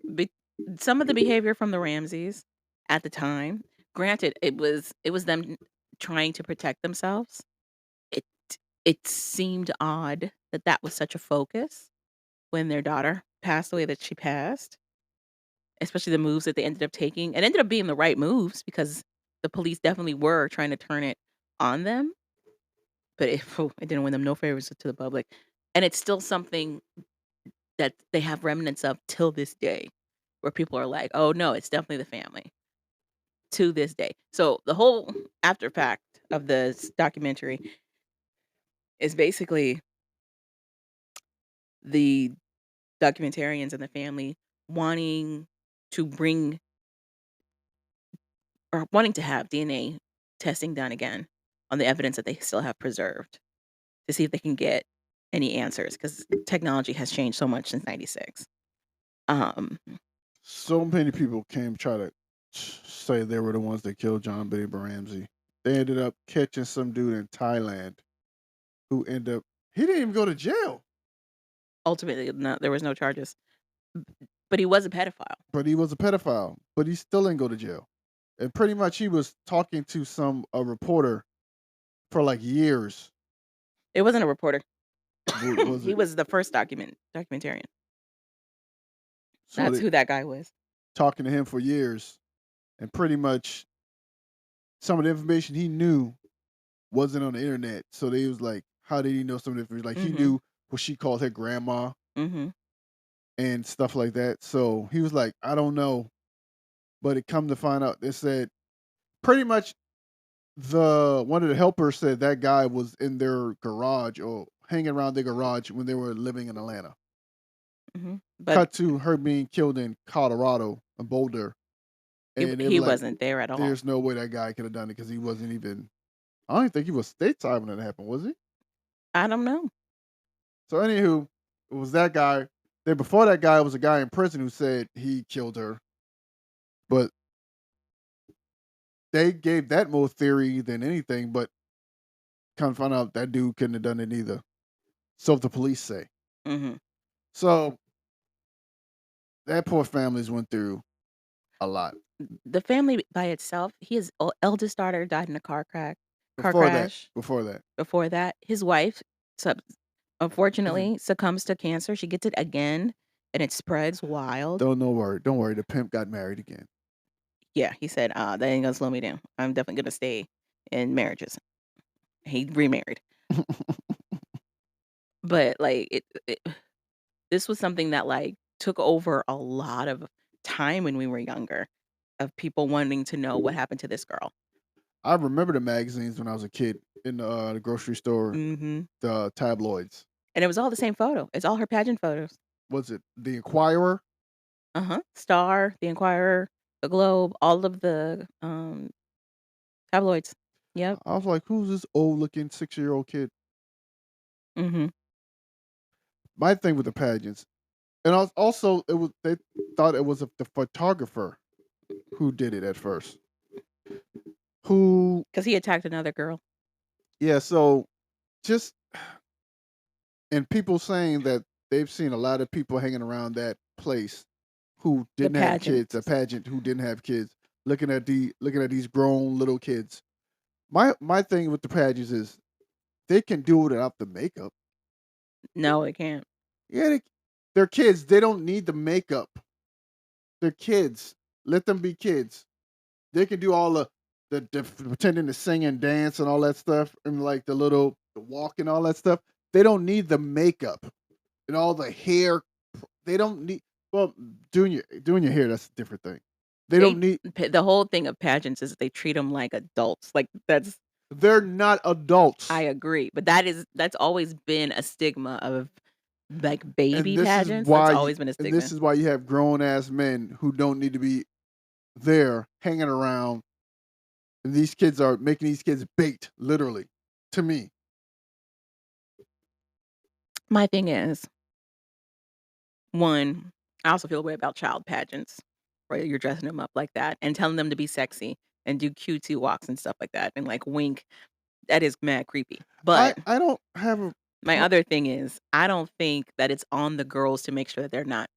some of the behavior from the Ramseys at the time, granted, it was them trying to protect themselves. It it seemed odd that that was such a focus when their daughter passed the way that she passed, especially the moves that they ended up taking. It ended up being the right moves because the police definitely were trying to turn it on them, but it didn't win them no favors to the public. And it's still something that they have remnants of till this day, where people are like, "Oh, no, it's definitely the family," to this day. So, the whole after fact of this documentary is basically the documentarians and the family wanting to bring or wanting to have DNA testing done again on the evidence that they still have preserved to see if they can get any answers because technology has changed so much since '96. Um, So many people came try to say they were the ones that killed JonBenet Ramsey. They ended up catching some dude in Thailand who ended up he didn't even go to jail, Ultimately, no, there was no charges, but he was a pedophile. but he was a pedophile. But he still didn't go to jail. And pretty much he was talking to some a reporter for like years. It wasn't a reporter. Was He it? was the first documentarian. So That's they who that guy was. talking to him for years, and pretty much some of the information he knew wasn't on the internet. So they was like, how did he know some of the information? Like he Mhm, knew what she called her grandma mhm. and stuff like that. So he was like, I don't know. But it come to find out, they said pretty much the one of the helpers said that guy was in their garage or hanging around their garage when they were living in Atlanta. Mhm. But Cut to her being killed in Colorado, in Boulder, and they were he like, wasn't there at all. "There's no way that guy could have done it because he wasn't even." I don't even think he was stateside when that happened, was he? I don't know. So, anywho, it was that guy. Then before that guy was a guy in prison who said he killed her. But they gave that more theory than anything, but kind of found out that dude couldn't have done it either. So the police say. Mhm. So that poor family's went through a lot. The family by itself, his eldest daughter died in a car Before that, crash. before that, Before that, his wife sub mhm, unfortunately succumbs to cancer. She gets it again, and it spreads wild. don't worry. The pimp got married again. Yeah, he said, "That ain't gonna slow me down. I'm definitely gonna stay in marriages." He remarried. But, like, it this was something that, like, took over a lot of time when we were younger, of people wanting to know what happened to this girl. I remember the magazines when I was a kid in the grocery store, Mhm. the tabloids. And it was all the same photo. It's all her pageant photos. Was it the Inquirer? Uh-huh. Star, The Inquirer, The Globe, all of the, tabloids. Yep. I was like, "Who's this old-looking 6-year-old kid?" Mhm. My thing with the pageants, and I was also it was they thought it was the photographer who did it at first. Who 'Cause he attacked another girl. Yeah, so just and people saying that they've seen a lot of people hanging around that place who The didn't have kids, a pageants. pageant who didn't have kids, looking at these grown little kids. My thing with the pageants is they can do it without the makeup. No, it can't. Yeah, they're kids. They don't need the makeup. They're kids. Let them be kids. They can do all the pretending to sing and dance and all that stuff, and like the walk and all that stuff. They don't need the makeup and all the hair. They don't need. Well, doing your hair, that's a different thing. They They don't need. the whole thing of pageants is they treat them like adults. Like, that's They're not I adults, agree, but that's always been a stigma of, like, and baby pageants. That's always been a this stigma. is why you have grown ass men who don't need to be there hanging around, and these kids are making these kids bait, literally. To me, My thing is, 1, I also feel way about child pageants, where you're dressing them up like that and telling them to be sexy and do cutesy walks and stuff like that and, like, wink. That is mad creepy. But I don't have a my pro- other thing is, I don't think that it's on the girls to make sure that they're not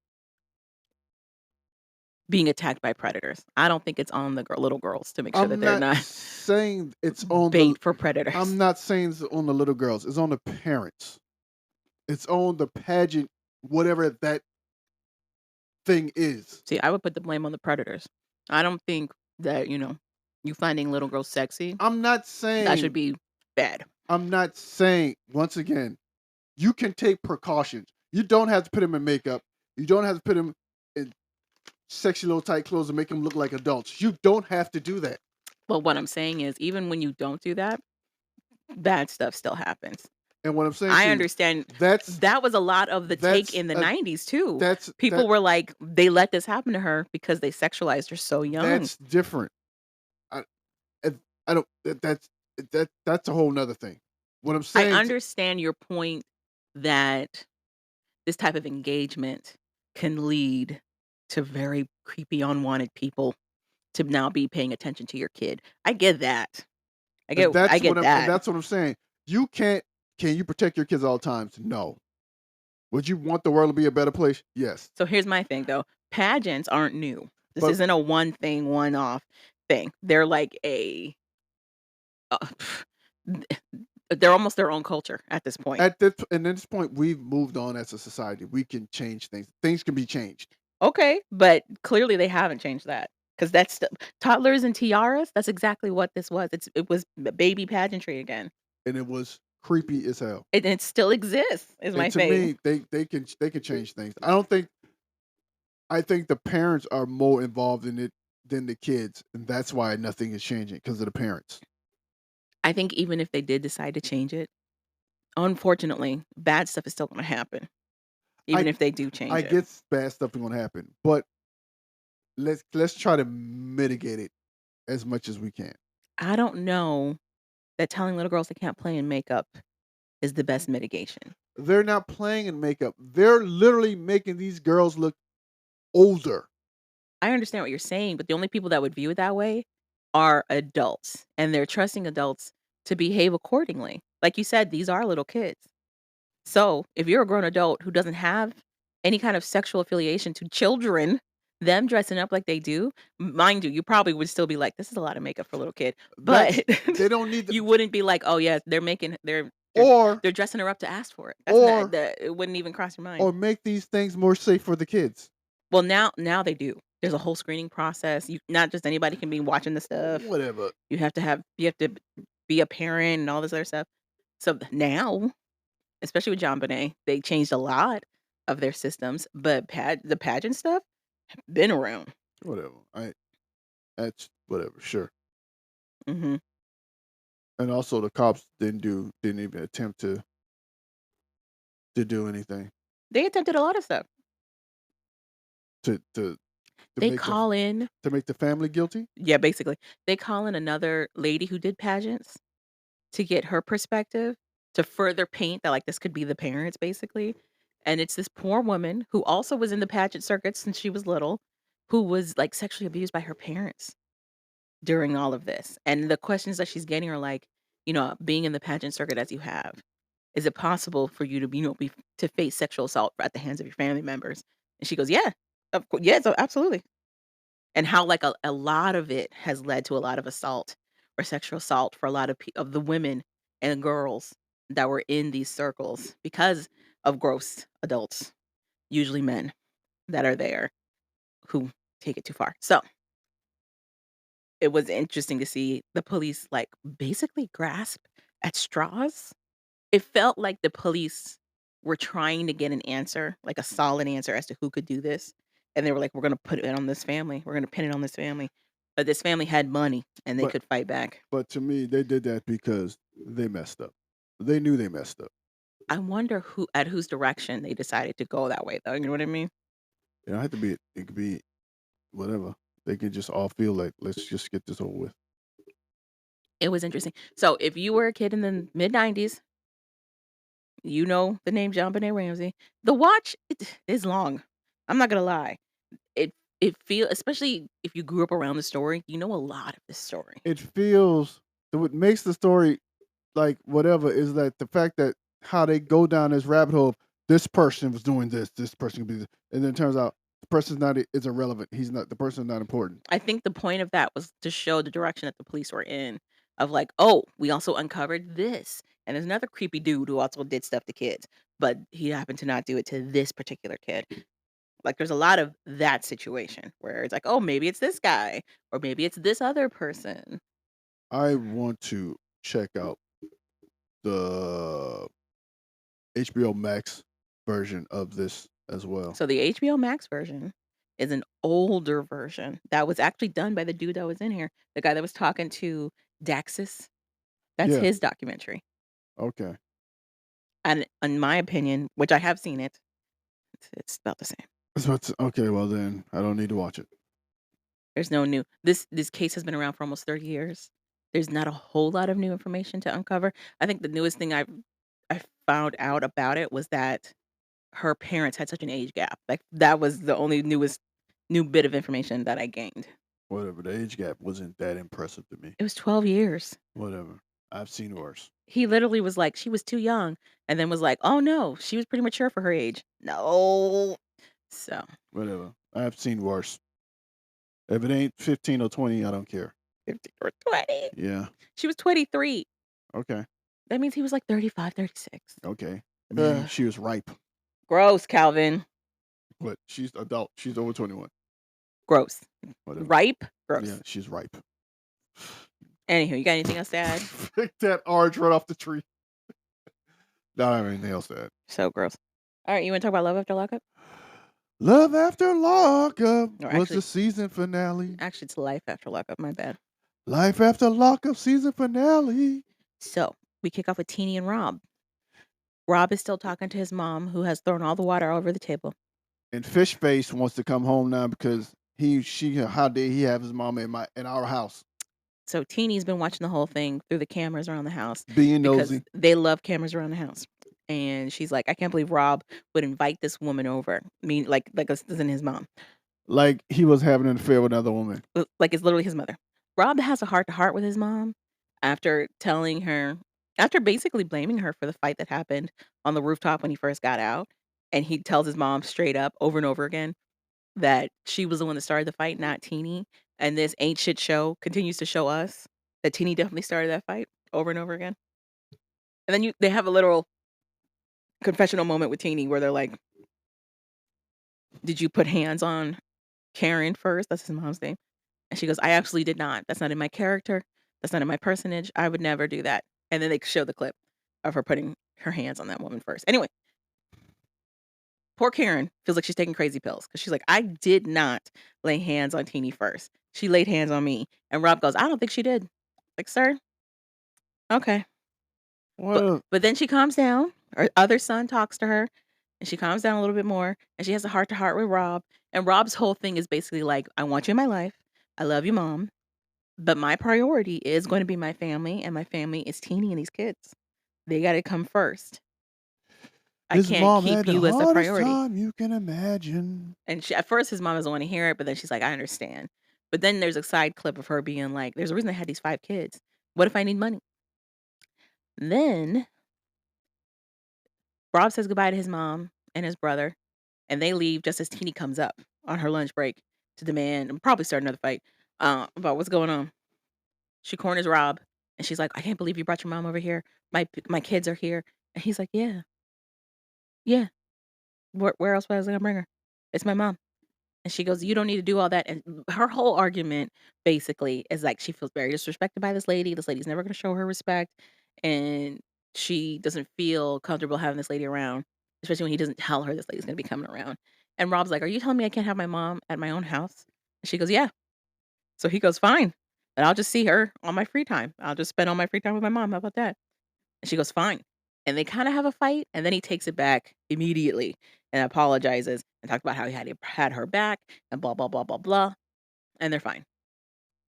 being attacked by predators. I don't think it's on the little girls to make sure that I'm they're not not saying it's on the bait for predators. I'm not saying it's on the little girls. It's on the parents. It's on the pageant, whatever that thing is. See, I would put the blame on the predators. I don't think that, you finding little girls sexy, I'm not that should saying be bad. once again, you can take precautions. You don't have to put them in makeup. You don't have to put them in sexy little tight clothes and make them look like adults. You don't have to do that. But what I'm saying is, even when you don't do that, bad stuff still happens. And what I'm saying I to you, understand that's that was a lot of the take that's in the a, 90s too. that's People that were like, they let this happen to her because they sexualized her so young. that's different. I I I don't that's a whole nother thing. What I'm I saying, understand your point that this type of engagement can lead to very creepy, unwanted people to now be paying attention to your kid. I get that. I get that. that's what I'm saying. You can't. Can you protect your kids all the times? No. Would you want the world to be a better place? Yes. So here's my thing though. Pageants aren't new. This But isn't a one thing, one off thing. They're like uh, they're almost their own culture at this point. at this point, we've moved on as a society. We can change things. Things can be changed, Okay, but clearly they haven't changed that because that's toddlers and tiaras. That's exactly what this was. It was baby pageantry again. and it was creepy as hell. It still exists. Is And my to thing. me, they can change things. I don't think. I think the parents are more involved in it than the kids, and that's why nothing is changing because of the parents. I think even if they did decide to change it, unfortunately, bad stuff is still going to happen. Even I if they do I change it. get bad stuff is going to happen, but let's try to mitigate it as much as we can. I don't know that telling little girls they can't play in makeup is the best mitigation. They're not playing in makeup. They're literally making these girls look older. I understand what you're saying, but the only people that would view it that way are adults, and they're trusting adults to behave accordingly. Like you said, these are little kids. So, if you're a grown adult who doesn't have any kind of sexual affiliation to children, them dressing up like they do, mind you, you probably would still be like, "This is a lot of makeup for a little kid," but That's they don't need you the wouldn't be like, "Oh, yeah, they're making they're or they're dressing her up to ask for it." That's not or that it wouldn't even cross your mind. or make these things more safe for the kids. Well, now they do. There's a whole screening process. You not just anybody can be watching the stuff. Whatever. You have to be a parent and all this other stuff. So now, especially with JonBenet, they changed a lot of their systems, but the pageant stuff been around. Whatever. That's whatever. Sure. Mhm. And also, the cops didn't even attempt to do anything They attempted a lot of stuff. to to to They make call in to make the family guilty. yeah, basically. They call in another lady who did pageants to get her perspective, to further paint that, like, this could be the parents, basically, and it's this poor woman who also was in the pageant circuit since she was little, who was, like, sexually abused by her parents during all of this, and the questions that she's getting are like, being in the pageant circuit as you have, is it possible for you to, be to face sexual assault at the hands of your family members? And she goes, "Yeah. Yes, absolutely." And how, like, a lot of it has led to a lot of assault or sexual assault for a lot of the women and girls that were in these circles because of gross adults, usually men that are there who take it too far. So, it was interesting to see the police, like, basically grasp at straws. It felt like the police were trying to get an answer, like a solid answer as to who could do this, and they were like, "We're gonna put it on this family. We're gonna pin it on this family." But this family had money, and they But could fight back. but to me, they did that because they messed up. They knew they messed up. I wonder whose direction they decided to go that way, though, you know what I mean? It don't have to be. It could be whatever. They could just all feel like, let's just get this over with. It was interesting. So, if you were a kid in the mid-90s, you know the name JonBenet Ramsey. The watch it is long. I'm not gonna lie. It feel especially if you grew up around the story, you know a lot of this story. It feels what makes the story like whatever is that the fact that how they go down this rabbit hole of this person was doing this person could be this, and then it turns out the person's not is irrelevant. He's not the person's not important. I think the point of that was to show the direction that the police were in of like, "Oh, we also uncovered this, and there's another creepy dude who also did stuff to kids, but he happened to not do it to this particular kid." Like, there's a lot of that situation where it's like, "Oh, maybe it's this guy, or maybe it's this other person." I want to check out the HBO Max version of this as well. So the HBO Max version is an older version that was actually done by the dude that was in here, the guy that was talking to Daxis. That's Yeah. his documentary. Okay. And in my opinion, which I have seen it, it's about the same. So it's okay. Well, then I don't need to watch it. There's no new this case has been around for almost 30 years. There's not a whole lot of new information to uncover. I think the newest thing I found out about it was that her parents had such an age gap. Like that was the only newest new bit of information that I gained. Whatever. The age gap wasn't that impressive to me. It was 12 years. Whatever. I've seen worse. He literally was like, "She was too young," and then was like, "Oh, no, she was pretty mature for her age." No. So, Whatever. I've seen worse. If it ain't 15 or 20, I don't care. 15 or 20. Yeah. She was 23. Okay. That means he was like 35, 36. Okay. Meaning Ugh. she was ripe. Gross, Calvin. But she's adult. She's over 21. Gross. Whatever. Ripe? Yeah, Gross. she's ripe. Anywho, you got anything else to add? Pick that orange right off the tree. No, I don't have anything else to add. So gross. Alright, you wanna talk about Love After Lockup? Love After Lockup Or was actually the season finale. actually, it's Life After Lockup, my bad. Life After Lockup season finale. So, we kick off with Teenie and Rob. Rob is still talking to his mom, who has thrown all the water all over the table. And Fishface wants to come home now because how dare he have his mama in our house So Teeny's been watching the whole thing through the cameras around the house being because nosy. they love cameras around the house. And she's like, "I can't believe Rob would invite this woman over." I mean, like this isn't his mom. Like he was having an affair with another woman. Like, it's literally his mother. Rob has a heart-to-heart with his mom after telling her after basically blaming her for the fight that happened on the rooftop when he first got out, and he tells his mom straight up over and over again that she was the one that started the fight, not Teenie, and this ain't shit show continues to show us that Teenie definitely started that fight over and over again. And then they have a literal confessional moment with Teenie where they're like, "Did you put hands on Karen first?" That's his mom's name. And she goes, "I absolutely did not. That's not in my character. That's not in my personage. I would never do that." And then they show the clip of her putting her hands on that woman first. Anyway, poor Karen feels like she's taking crazy pills because she's like, "I did not lay hands on Teenie first. She laid hands on me." And Rob goes, "I don't think she did." Like, sir, okay. What But a but then she calms down. Her other son talks to her, and she calms down a little bit more, and she has a heart to heart with Rob. And Rob's whole thing is basically like, "I want you in my life. I love you, mom. But my priority is going to be my family, and my family is Teenie and these kids. They gotta come first. I his can't mom keep had the you as the hardest priority." time you can imagine. And at first, his mom doesn't wanna hear it, but then she's like, "I understand." But then there's a side clip of her being like, "There's a reason I had these 5 kids. What if I need money?" Then Rob says goodbye to his mom and his brother, and they leave just as Teenie comes up on her lunch break to demand and probably start another fight, about what's going on. She corners Rob, and she's like, "I can't believe you brought your mom over here. My kids are here." And he's like, "Yeah, yeah. Where else was I gonna bring her? It's my mom." And she goes, "You don't need to do all that." And her whole argument basically is like she feels very disrespected by this lady. This lady's never gonna show her respect, and she doesn't feel comfortable having this lady around, especially when he doesn't tell her this lady's gonna be coming around. And Rob's like, "Are you telling me I can't have my mom at my own house?" And she goes, "Yeah." So he goes, "Fine. And I'll just see her on my free time. I'll just spend all my free time with my mom. How about that?" And she goes, "Fine." And they kinda have a fight, and then he takes it back immediately and apologizes and talked about how he had her back and blah, blah, blah, blah, blah, and they're fine.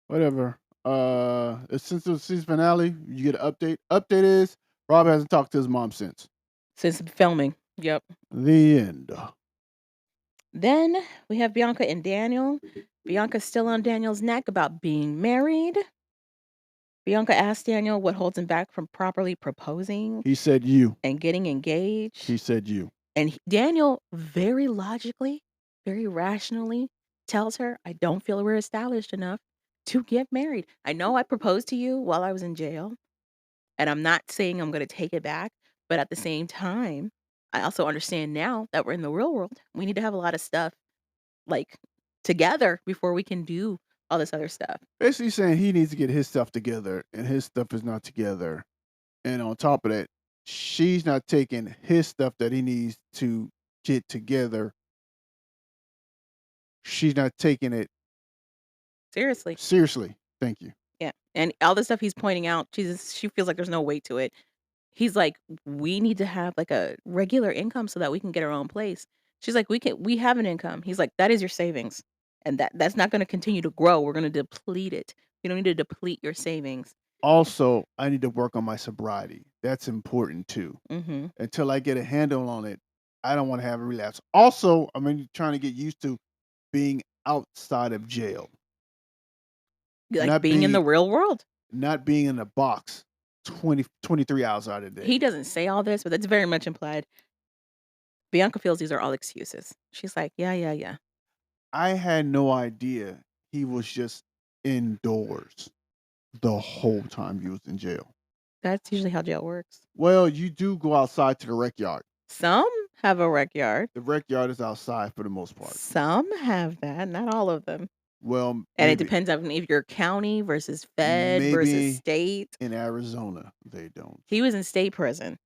Whatever. Since the season finale, you get an update. Update is Rob hasn't talked to his mom since. Since filming. Yep. The end. Then we have Bianca and Daniel. Bianca's still on Daniel's neck about being married. Bianca asked Daniel what holds him back from properly proposing He said you. and getting He engaged. said you. And Daniel very logically, very rationally tells her, "I don't feel we're established enough to get married. I know I proposed to you while I was in jail, and I'm not saying I'm gonna take it back, but at the same time, I also understand now that we're in the real world. We need to have a lot of stuff, like, together before we can do all this other stuff." Basically saying he needs to get his stuff together and his stuff is not together. And on top of that, she's not taking his stuff that he needs to get together. She's not taking it Seriously. seriously. Thank you. Yeah, and all the stuff he's pointing out, she feels like there's no weight to it. He's like, "We need to have, like, a regular income so that we can get our own place." She's like, We have an income." He's like, "That is your savings, and that's not gonna continue to grow, we're gonna deplete it. You don't need to deplete your savings." Also, I need to work on my sobriety. That's important too. Mhm. Until I get a handle on it, I don't want to have a relapse. Also, trying to get used to being outside of jail, Like, not being in being the real world. not being in a box 23 hours out of the He day. doesn't say all this, but that's very much implied. Bianca feels these are all excuses. She's like, "Yeah, yeah, yeah." I had no idea he was just indoors the whole time he was in jail. That's usually how jail works. Well, you do go outside to the rec yard. Some have a rec yard. The rec yard is outside for the most part. Some have that, not all of them. Well, And it depends on if you're county versus fed versus maybe state. in Arizona they don't. He was in state prison.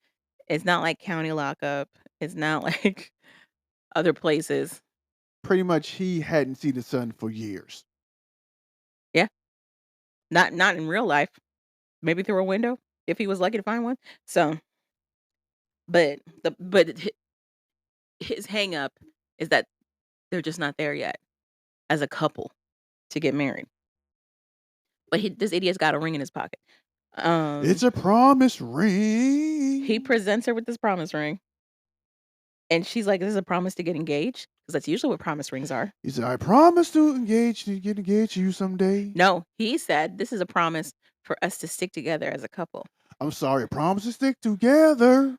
It's not like county lockup. It's not like other places. Pretty much, he hadn't seen the sun for years. Yeah. Not in real life. Maybe through a window if he was lucky to find one. So, but his hang up is that they're just not there yet as a couple to get married. But this idiot's got a ring in his pocket. It's a promise He ring. presents her with this promise ring, and she's like, "This is a promise to get engaged?" because that's usually what promise rings are. He said, "I promise to get engaged to you someday." No, he said, "This is a promise for us to stick together as a couple." I'm sorry, I promise to stick together.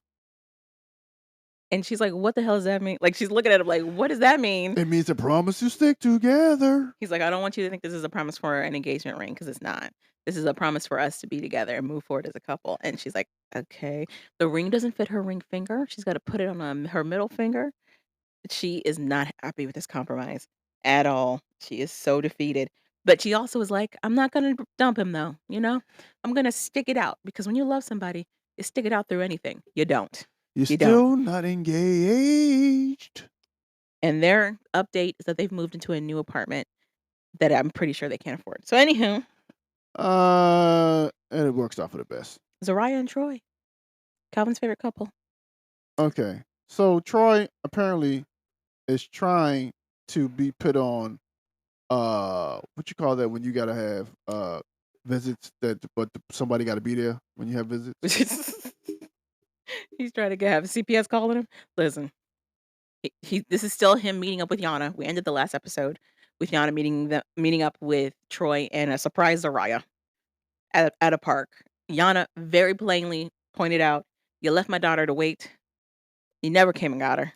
And she's like, "What the hell does that mean?" Like, she's looking at him like, "What does that mean?" It means a promise to stick together. He's like, "I don't want you to think this is a promise for an engagement ring because it's not. This is a promise for us to be together and move forward as a couple." And she's like, "Okay." The ring doesn't fit her ring finger. She's got to put it on her middle finger. She is not happy with this compromise at all. She is so defeated. But she also is like, "I'm not going to dump him though, you know? I'm going to stick it out because when you love somebody, you stick it out through anything. You don't. You're You don't." still not engaged. And their update is that they've moved into a new apartment that I'm pretty sure they can't afford. So anywho, And it works out for the best. Zariah and Troy, Calvin's favorite couple. Okay. So Troy apparently is trying to be put on what you call that when you gotta have visits somebody gotta be there when you have visits. He's trying to have CPS calling him. Listen, this is still him meeting up with Yana. We ended the last episode with Yana meeting up with Troy and a surprise Zariah at a park. Yana very plainly pointed out, "You left my daughter to wait. You never came and got her."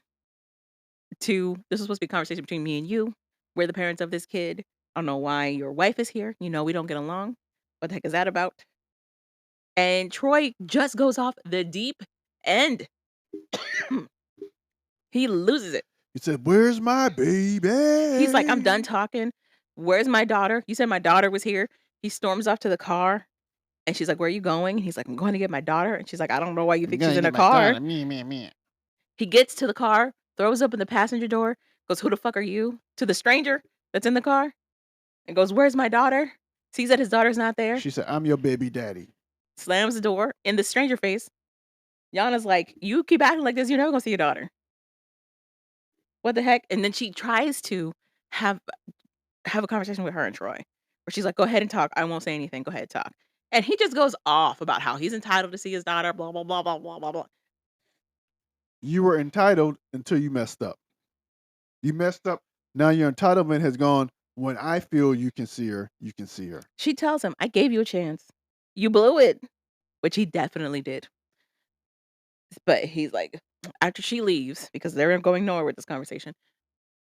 Two, this is supposed to be a conversation between me and you. We're the parents of this kid. I don't know why your wife is here. You know we don't get along. What the heck is that about? And Troy just goes off the deep end. He loses it. He said, "Where's my baby?" He's like, "I'm done talking. Where's my daughter? You said my daughter was here." He storms off to the car and she's like, "Where are you going?" And he's like, "I'm going to get my daughter." And she's like, "I don't know why you I'm think she's gonna in get a my car." daughter. Me. He gets to the car, throws open the passenger door, goes, "Who the fuck are you?" to the stranger that's in the car and goes, "Where's my daughter?" Sees that his daughter's not there, She said, "I'm your baby daddy." slams the door in the stranger face. Yana's like, "You keep acting like this, you're never gonna see your daughter. What the heck?" And then she tries to have a conversation with her and Troy, where she's like, "Go ahead and talk. I won't say anything. Go ahead and talk." And he just goes off about how he's entitled to see his daughter, blah, blah, blah, blah, blah, blah, blah. You were entitled until you messed up. You messed up. Now your entitlement has gone. When I feel you can see her, you can see her. She tells him, "I gave you a chance. You blew it," which he definitely did. But he's like, after she leaves, because they're going nowhere with this conversation,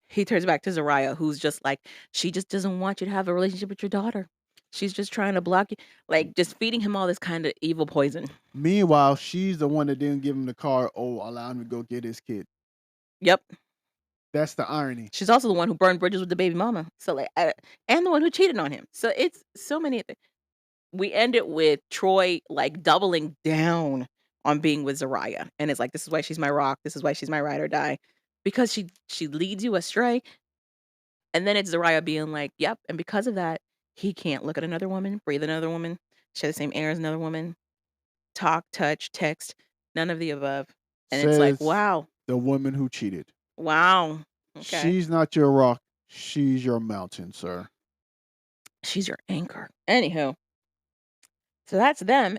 he turns back to Zariah, who's just like, "She just doesn't want you to have a relationship with your daughter. She's just trying to block you," like just feeding him all this kind of evil poison. Meanwhile, she's the one that didn't give him the car. Oh, allow him to go get his kid. Yep. That's the irony. She's also the one who burned bridges with the baby mama. So like, and the one who cheated on him. So it's so many. We end it with Troy like doubling down on being with Zariah, and it's like, "This is why she's my rock. This is why she's my ride or die," because she leads you astray. And then it's Zariah being like, "Yep," and because of that, he can't look at another woman, breathe another woman, share the same air as another woman, talk, touch, text, none of the above. And it's like, Says wow, the woman who cheated. wow, okay, She's not your rock. She's your mountain, sir. she's your anchor. Anywho, so that's them.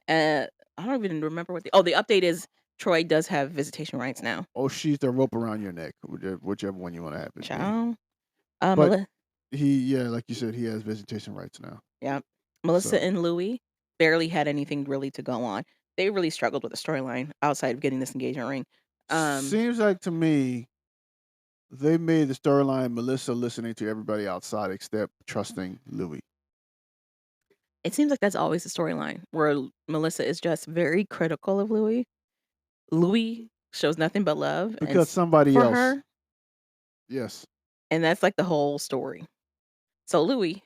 I don't even remember what the update is. Troy does have visitation rights now. Oh, she's the rope around your neck, whichever one you want to have it be. Ciao. But yeah, like you said, he has visitation rights now. Yeah. Melissa So and Louis barely had anything really to go on. They really struggled with the storyline outside of getting this engagement ring. seems like to me they made the storyline Melissa listening to everybody outside except trusting Louis. It seems like that's always the storyline where Melissa is just very critical of Louis. Louis shows nothing but love Because somebody for else. her, Yes. and that's like the whole story. So Louis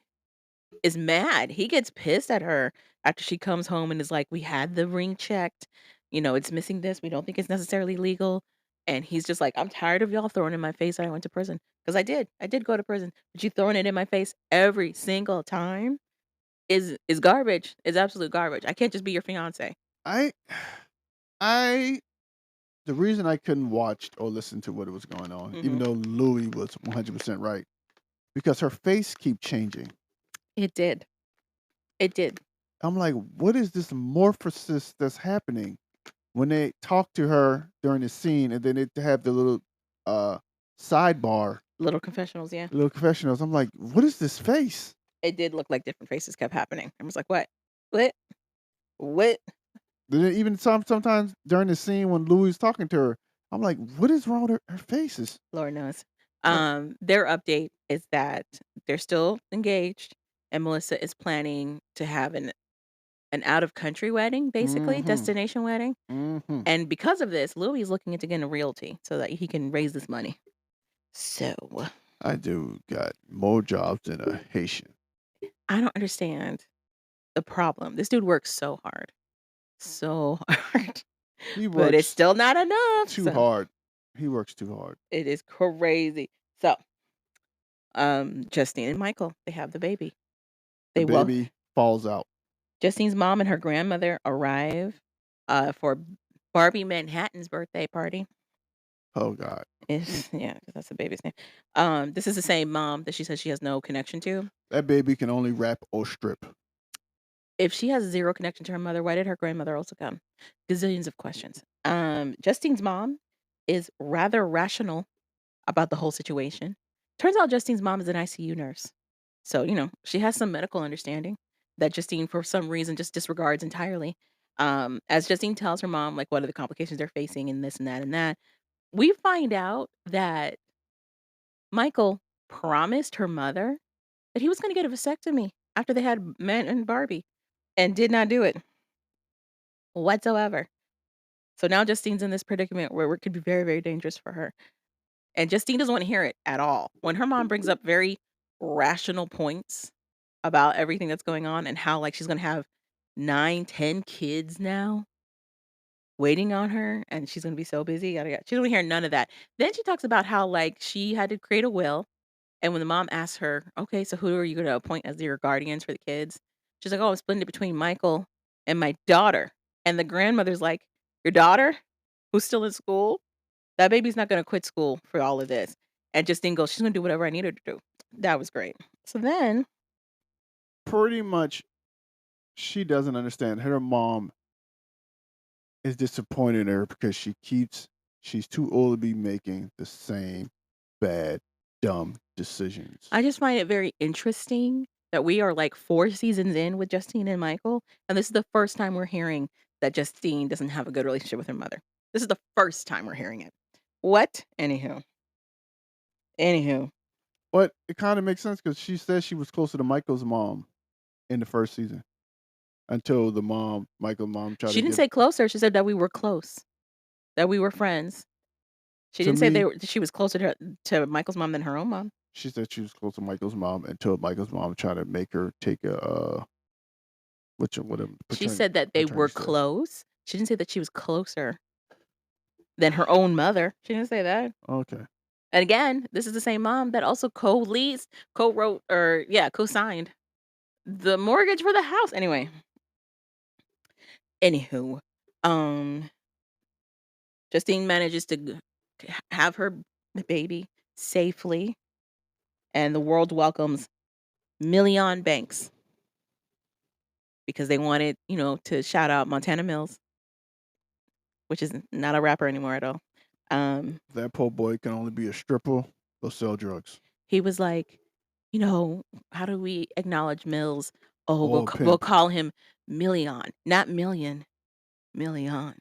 is mad. He gets pissed at her after she comes home and is like, "We had the ring checked. You know, it's missing this. We don't think it's necessarily legal." And he's just like, "I'm tired of y'all throwing in my face that I went to prison. Because I did. I did go to prison. But you throwing it in my face every single time is garbage. Is absolute garbage. I can't just be your fiance." I I the reason I couldn't watch or listen to what was going on, even Mhm. though Louis was 100% right, because her face keep changing. It did. It did. I'm like, what is this morphosis that's happening when they talk to her during the scene and then they have the little uh sidebar Little confessionals, yeah. Little confessionals. I'm like, what is this face? It did look like different faces kept happening. I was like, "What? What? What?" Then even sometimes during the scene when Louis is talking to her, I'm like, what is wrong with her faces? Lord knows. Like, Their update is that they're still engaged, and Melissa is planning to have an out of country wedding, basically, mm-hmm. destination wedding. Mm-hmm. And because of this, Louis is looking into getting a realty so that he can raise this money. So I do got more jobs than a Haitian. I don't understand the problem. This dude works so hard, He but it's works still not enough. too So hard. He works too hard. it is crazy. So Justine and Michael, they have the baby. The They will. baby falls out. Justine's mom and her grandmother arrive for Barbie Manhattan's birthday party. Oh God. Is yeah, 'cause that's the baby's name. This is the same mom that she says she has no connection to. That baby can only rap or strip. If she has zero connection to her mother, why did her grandmother also come? Gazillions of questions. Justine's mom is rather rational about the whole situation. Turns out Justine's mom is an ICU nurse. So, she has some medical understanding that Justine, for some reason, just disregards entirely. As Justine tells her mom, like, what are the complications they're facing and this and that and that, we find out that Michael promised her mother that he was going to get a vasectomy after they had Men and Barbie and did not do it whatsoever. So now Justine's in this predicament where it could be very, very dangerous for her. And Justine doesn't want to hear it at all. When her mom brings up very rational points about everything that's going on and how, like, she's gonna have 9, 10 kids now waiting on her, and she's gonna be so busy, yada, yada. She don't wanna hear none of that. Then she talks about how, like, she had to create a will, and when the mom asks her, "Okay, so who are you gonna appoint as your guardians for the kids?" She's like, "Oh, I'm splitting it between Michael and my daughter." And the grandmother's like, "Your daughter? Who's still in school? That baby's not gonna quit school for all of this." And Justine goes, "She's gonna do whatever I need her to do." That was great. So then Pretty much, she doesn't understand. Her mom is disappointed in her because she's too old to be making the same bad, dumb decisions. I just find it very interesting that we are like 4 seasons in with Justine and Michael, and this is the first time we're hearing that Justine doesn't have a good relationship with her mother. This is the first time we're hearing it. What? Anywho. But it kind of makes sense because she said she was closer to Michael's mom in the first season until Michael's mom, tried She to didn't give say closer, she said that we were close, that we were friends. She to didn't say me. she was closer to Michael's mom than her own mom. She said she was close to Michael's mom until Michael's mom tried to make her take a what a She said that they were paternity test. close. She didn't say that she was closer than her own mother. She didn't say that. Okay. And again, this is the same mom that also co-wrote, or yeah, co-signed the mortgage for the house. Anywho, um, Justine manages to have her baby safely, and the world welcomes Million Banks because they wanted, to shout out Montana Mills, which is not a rapper anymore at all. Um, That poor boy can only be a stripper or sell drugs he was like, how do we acknowledge Mills? Oh, or a we'll pimp. call him Million, not Million, Million.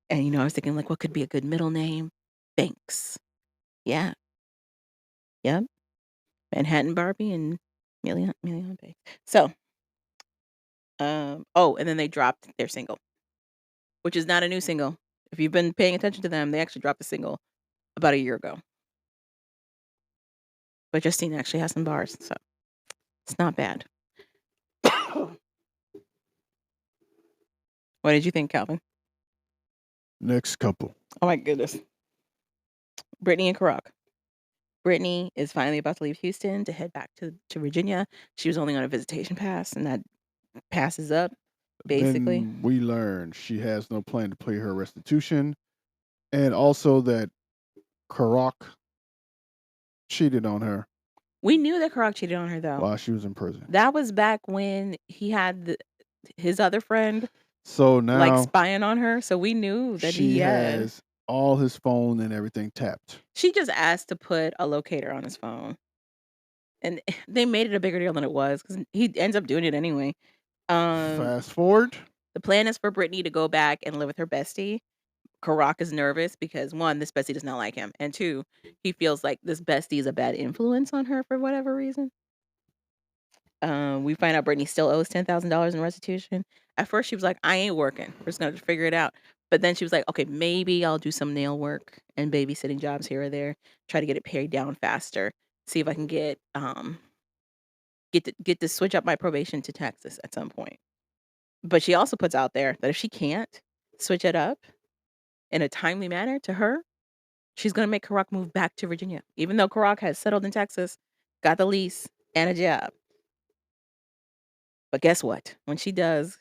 And I was thinking, like, what could be a good middle name? Banks. Yeah. Yep. Manhattan Barbie and Million Banks. So, oh, and then they dropped their single, which is not a new single. If you've been paying attention to them, they actually dropped a single about a year ago. But Justine actually has some bars, so it's not bad. What did you think, Calvin? Next couple. Oh my goodness. Brittany and Karak. Brittany is finally about to leave Houston to head back to Virginia. She was only on a visitation pass, and that pass is up, basically. Then we learn she has no plan to pay her restitution, and also that Karak cheated on her We knew that Karak cheated on her, though. while she was in prison. That was back when he had his other friend, So like, now spying on her, so we knew that she he had. has all his phone and everything tapped. She just asked to put a locator on his phone, and they made it a bigger deal than it was because he ends up doing it anyway. Um, Fast forward. the plan is for Brittany to go back and live with her bestie. Karak is nervous because 1, this bestie does not like him, and 2, he feels like this bestie is a bad influence on her for whatever reason. We find out Brittany still owes $10,000 in restitution. At first, she was like, "I ain't working. We're just gonna figure it out." But then she was like, "Okay, maybe I'll do some nail work and babysitting jobs here or there, try to get it paid down faster. See if I can get to switch up my probation to Texas at some point." But she also puts out there that if she can't switch it up in a timely manner to her, she's gonna make Karak move back to Virginia, even though Karak has settled in Texas, got the lease and a job. But guess what? When she does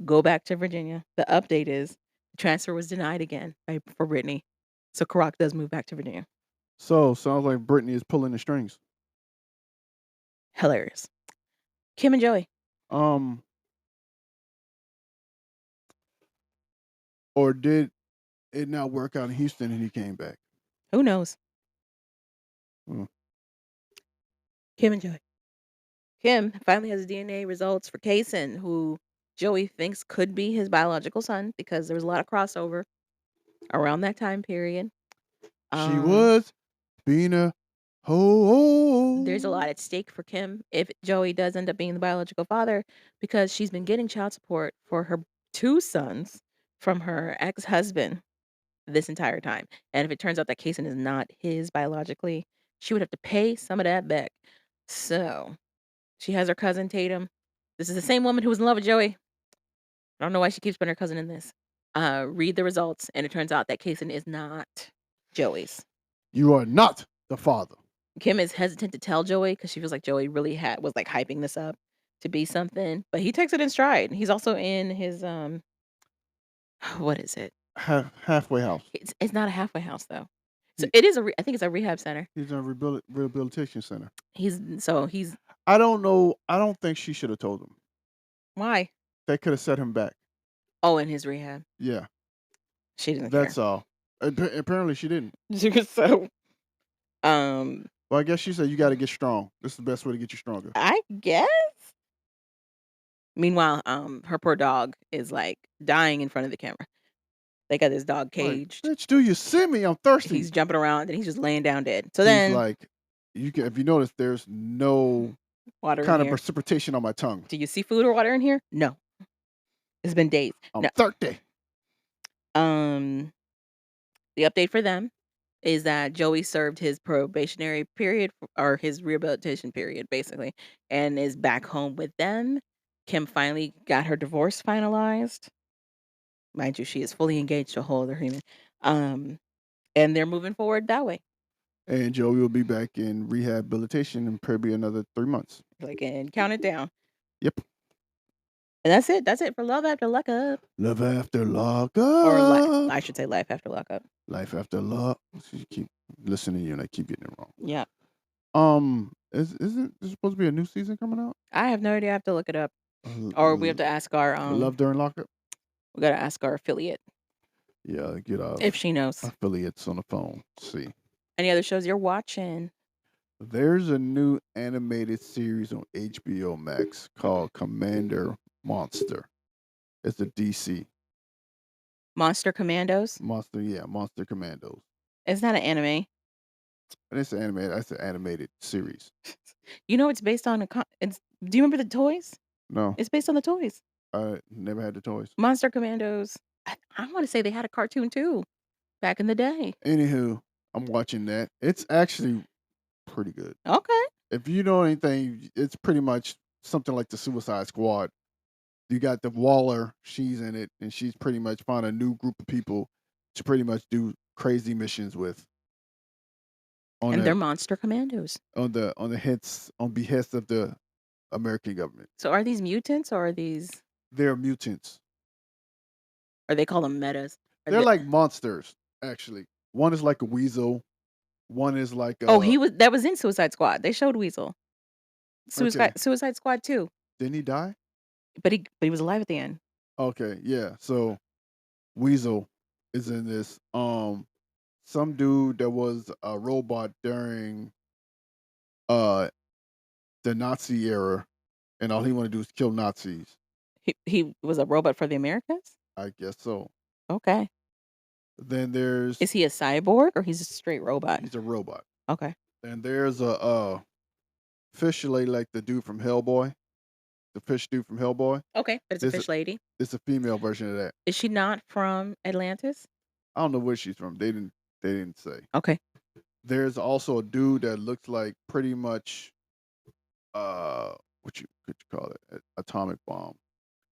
go back to Virginia, the update is the transfer was denied again for Brittany. So Karak does move back to Virginia. So sounds like Brittany is pulling the strings. Hilarious. Kim and Joey. Um, or did it not work out in Houston and he came back? Who knows? Hmm. Kim and Joey. Kim finally has DNA results for Kaysen, who Joey thinks could be his biological son because there was a lot of crossover around that time period. She Um, was being a there's a ho. lot at stake for Kim if Joey does end up being the biological father because she's been getting child support for her 2 sons from her ex-husband this entire time. And if it turns out that Kaysen is not his biologically, she would have to pay some of that back. So she has her cousin Tatum. This is the same woman who was in love with Joey. I don't know why she keeps putting her cousin in this. Read the results, and it turns out that Kaysen is not Joey's. You are not the father. Kim is hesitant to tell Joey because she feels like Joey really was like hyping this up to be something, but he takes it in stride. He's also in his what is it? Halfway house. It's not a halfway house though. So He- it is I think it's a rehab center. He's in a rehabilitation center. He's I don't know. I don't think she should have told him. why? They could have set him back. Oh, in his rehab. Yeah, She doesn't care. that's all. Apparently, she didn't. So um Well, I guess she said you got to get strong. This is the best way to get you stronger. I guess. Meanwhile, her poor dog is like dying in front of the camera. They got this dog Like, caged. bitch, do you see me? I'm thirsty. He's jumping around and he's just laying down dead. So He's then like, you can. If you notice, there's no water in kind of here. precipitation on my tongue. Do you see food or water in here? No. It's been days. I'm No. thirsty. The update for them is that Joey served his probationary period or his rehabilitation period, basically, and is back home with them. Kim finally got her divorce finalized. Mind you, she is fully engaged to a whole other human. And they're moving forward that way. And Joey will be back in rehabilitation in probably another 3 months. Like, and count it down. Yep. And that's it. That's it for Love After Lockup. Love after lockup. Or I should say Life After Lockup. Life after lock. You keep listening to you and I keep getting it wrong. Yeah. Isn't there supposed to be a new season coming out? I have no idea. I have to look it up. Or we have to ask our Love during lockup. we gotta ask our affiliate Yeah, get our if she knows. affiliates on the phone. See, Any other shows you're watching? there's a new animated series on HBO Max called Commander Monster. It's a DC Monster Commandos? monster. Yeah, Monster Commandos. It's not an anime. And it's animated. That's an animated series. You know it's based on it's do you remember the toys? No, It's based on the toys. I never had the toys. Monster Commandos. I want to say they had a cartoon too back in the day. Anywho, I'm watching that. It's actually pretty good. Okay. If you know anything, it's pretty much something like the Suicide Squad. You got the Waller, she's in it, and she's pretty much found a new group of people to pretty much do crazy missions with. And they're Monster Commandos. On behest of the American government. So are these mutants or are They're mutants. they call them metas? They're like monsters, actually. One is like a weasel. One is like Oh, that was in Suicide Squad. They showed Weasel. Suicide Squad 2. Didn't he die? But he was alive at the end. Okay, yeah. So Weasel is in this. some dude that was a robot during uh the Nazi era, and all he want to do is kill Nazis. He was a robot for the Americans? I guess so. Okay. Then Is there's he a cyborg or he's a straight robot? he's a robot. Okay. And there's a fish lady like the dude from Hellboy, the fish dude from Hellboy. Okay, but it's a This fish lady. it's a female version of that. Is she not from Atlantis? I don't know where she's from. They didn't say. Okay. There's also a dude that looks like pretty much what you could you call it? Atomic bomb.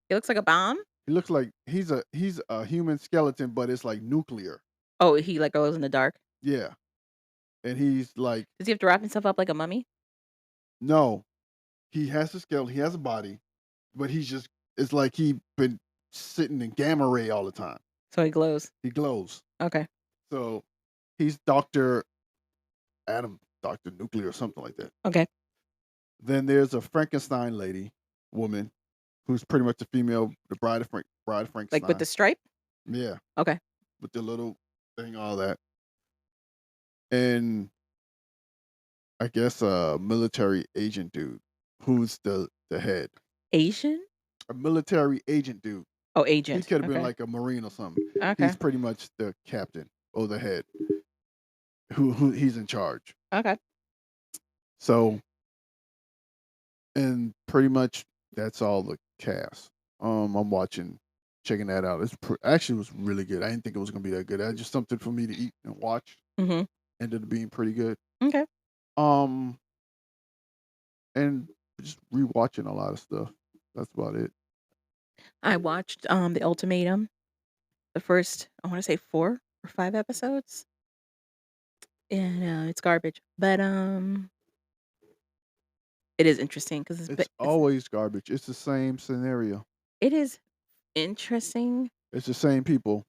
He looks like a bomb? He looks like he's a human skeleton, but it's like nuclear. Oh, he, like, goes in the dark? Yeah. And he's like, Does he have to wrap himself up like a mummy? no, he has a skeleton, he has a body, but he's just it's like he been sitting in gamma ray all the time. So he glows. He glows. Okay. So he's Dr. Adam, Dr. Nuclear or something like that. Okay. Then there's a Frankenstein woman, who's pretty much the female, the bride of Like, with the Frankenstein. stripe? Yeah, Okay. with the little thing, all that. And I guess a military agent dude who's the head. Asian? A military agent dude. Oh, He agent. could have been Okay. like a Marine or something. Okay. He's pretty much the captain or the head who he's in charge. Okay. So, and pretty much that's all the cast. I'm checking that out. Actually was really good. I didn't think it was gonna be that good. That's just something for me to eat and watch. Mhm. Ended up being pretty good. Okay. Um, and just rewatching a lot of stuff. That's about it. I watched, The Ultimatum, the first, I wanna say 4 or 5 episodes, and, it's garbage, but, it is interesting 'cause It's always garbage. It's the same scenario. it is interesting. It's the same people,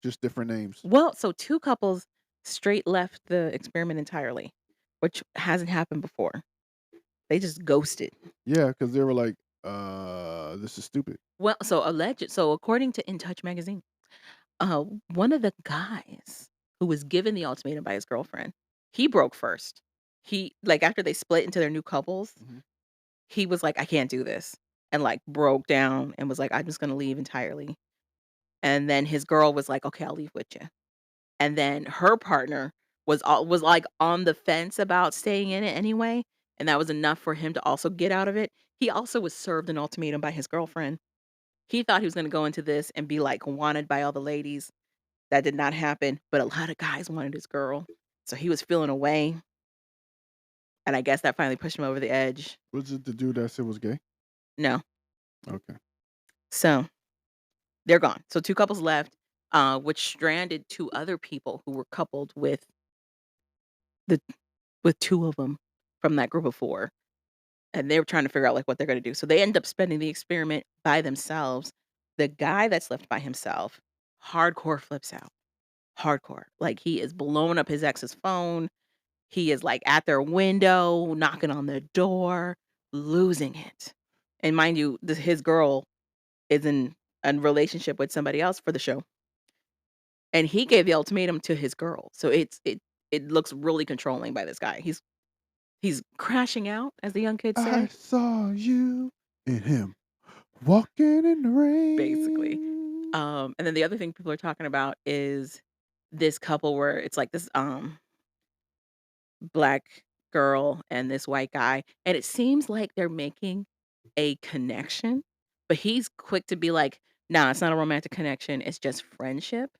just different names. Well, so 2 couples straight left the experiment entirely, which hasn't happened before. They just ghosted. Yeah, because they were like, this is stupid. Well, so according to In Touch magazine, one of the guys who was given the ultimatum by his girlfriend, he broke first. He like, after they split into their new couples, Mhm. he was like, "I can't do this," and, like, broke down and was like, "I'm just gonna leave entirely." And then his girl was like, "Okay, I'll leave with you." And then her partner was, like, on the fence about staying in it anyway, and that was enough for him to also get out of it. He also was served an ultimatum by his girlfriend. He thought he was gonna go into this and be, like, wanted by all the ladies. That did not happen, but a lot of guys wanted his girl, so he was feeling away, and I guess that finally pushed him over the edge. Was it the dude that said was gay? No. Okay. So, they're gone. So 2 couples left, which stranded 2 other people who were coupled the with 2 of them from that group of 4, and they were trying to figure out, like, what they're gonna do. So they end up spending the experiment by themselves. The guy that's left by himself, hardcore flips out. Hardcore. Like, he is blowing up his ex's phone. He is, like, at their window, knocking on the door, losing it. And mind you, his girl is in a relationship with somebody else for the show, and he gave the ultimatum to his girl. So it looks really controlling by this guy. He's crashing out, as the young kids I say, saw you and him walking in the basically. rain. And then the other thing people are talking about is this couple where it's like this, black girl and this white guy, and it seems like they're making a connection, but he's quick to be like, "Nah, it's not a romantic connection, it's just friendship."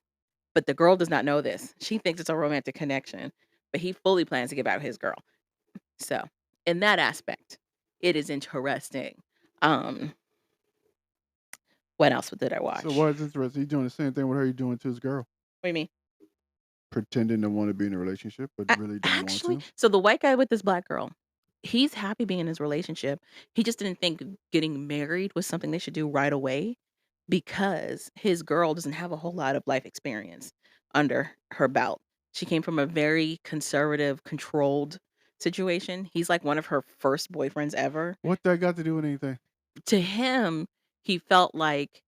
But the girl does not know this. She thinks it's a romantic connection, but he fully plans to give out his girl. So, in that aspect, it is interesting. Um, what else did I So watch? why is this interesting? He's doing the same thing with her he's doing to his girl. What do you mean? Pretending to want to be in a relationship, but really don't want Actually, to. so the white guy with this black girl, he's happy being in his relationship. He just didn't think getting married was something they should do right away because his girl doesn't have a whole lot of life experience under her belt. She came from a very conservative, controlled situation. He's like one of her first boyfriends ever. What that got to do with anything? To him, he felt like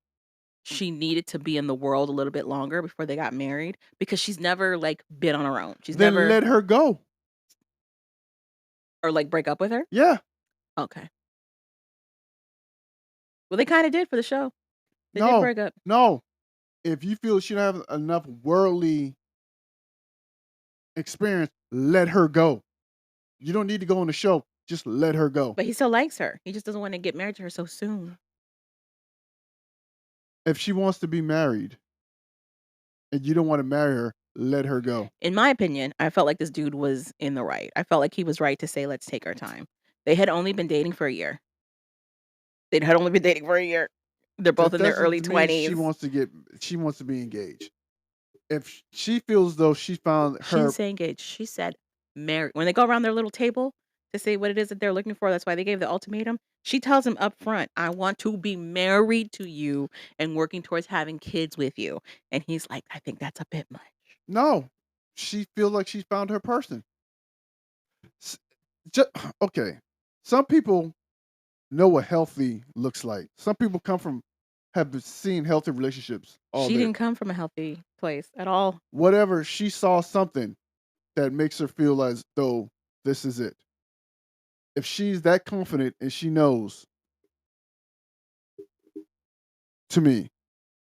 she needed to be in the world a little bit longer before they got married because she's never, like, been on her own. She's Then never let her go. or, like, break up with her? Yeah. Okay. Well, they kinda did for the show. They did No. break up. No. If you feel she don't have enough worldly experience, let her go. You don't need to go on the show. Just let her go. But he still likes her. He just doesn't wanna get married to her so soon. If she wants to be married and you don't want to marry her, let her go. In my opinion, I felt like this dude was in the right. I felt like he was right to say, "Let's take our time." They had only been dating for a year. They had only been dating for a year. They're both That in their doesn't early mean 20s. she wants to be engaged. If she feels though she found She didn't her say engaged. She said married. When they go around their little table to say what it is that they're looking for, that's why they gave the ultimatum. She tells him up front, "I want to be married to you and working towards having kids with you." And he's like, "I think that's a bit much." no, she feels like she found her person. S- ju- okay, some people know what healthy looks like. Some people come from have seen healthy relationships all She their didn't come from a healthy place at all. whatever. She saw something that makes her feel as though this is it. If she's that confident and she knows, to me,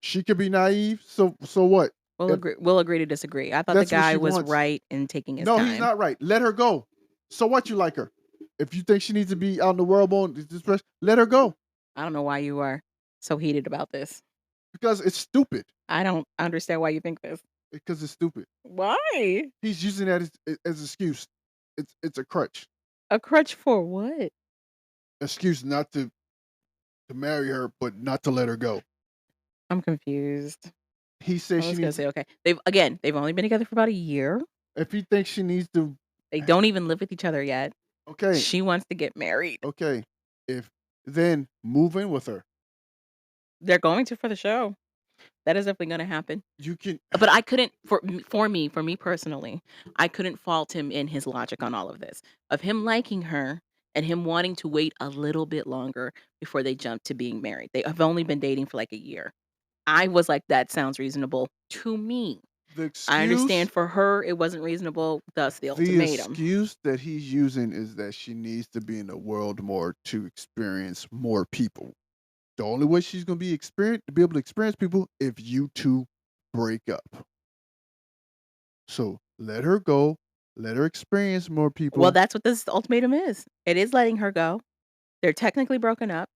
she could be naive. So what? If We'll agree to disagree. I thought the that's what guy she was wants, right in taking his no, he's time. not right. Let her go. So what? You like her? If you think she needs to be out in the world more, let her go I don't know why you are so heated about this. because it's stupid. I don't understand why you think this. Because it's stupid. Why? He's using that as excuse. It's a crutch. A crutch for what? Excuse not to marry her, but not to let her go. I'm confused. He says I she was gonna needs. say, okay. They've only been together for about a year. If he thinks she needs to, They don't even live with each other yet. okay, She wants to get married. okay. If then move in with her. They're going to for the show. That is definitely gonna happen. You can. But I couldn't for me personally, I couldn't fault him in his logic on all of this. Of him liking her and him wanting to wait a little bit longer before they jump to being married. They have only been dating for like a year. I was like, that sounds reasonable to me. The I excuse understand for her it wasn't reasonable, thus the the ultimatum. excuse that he's using is that she needs to be in the world more to experience more people. The only way she's gonna be able to experience people if you two break up. So let her go, let her experience more Well, people. that's what this ultimatum is. It is letting her go. They're technically broken up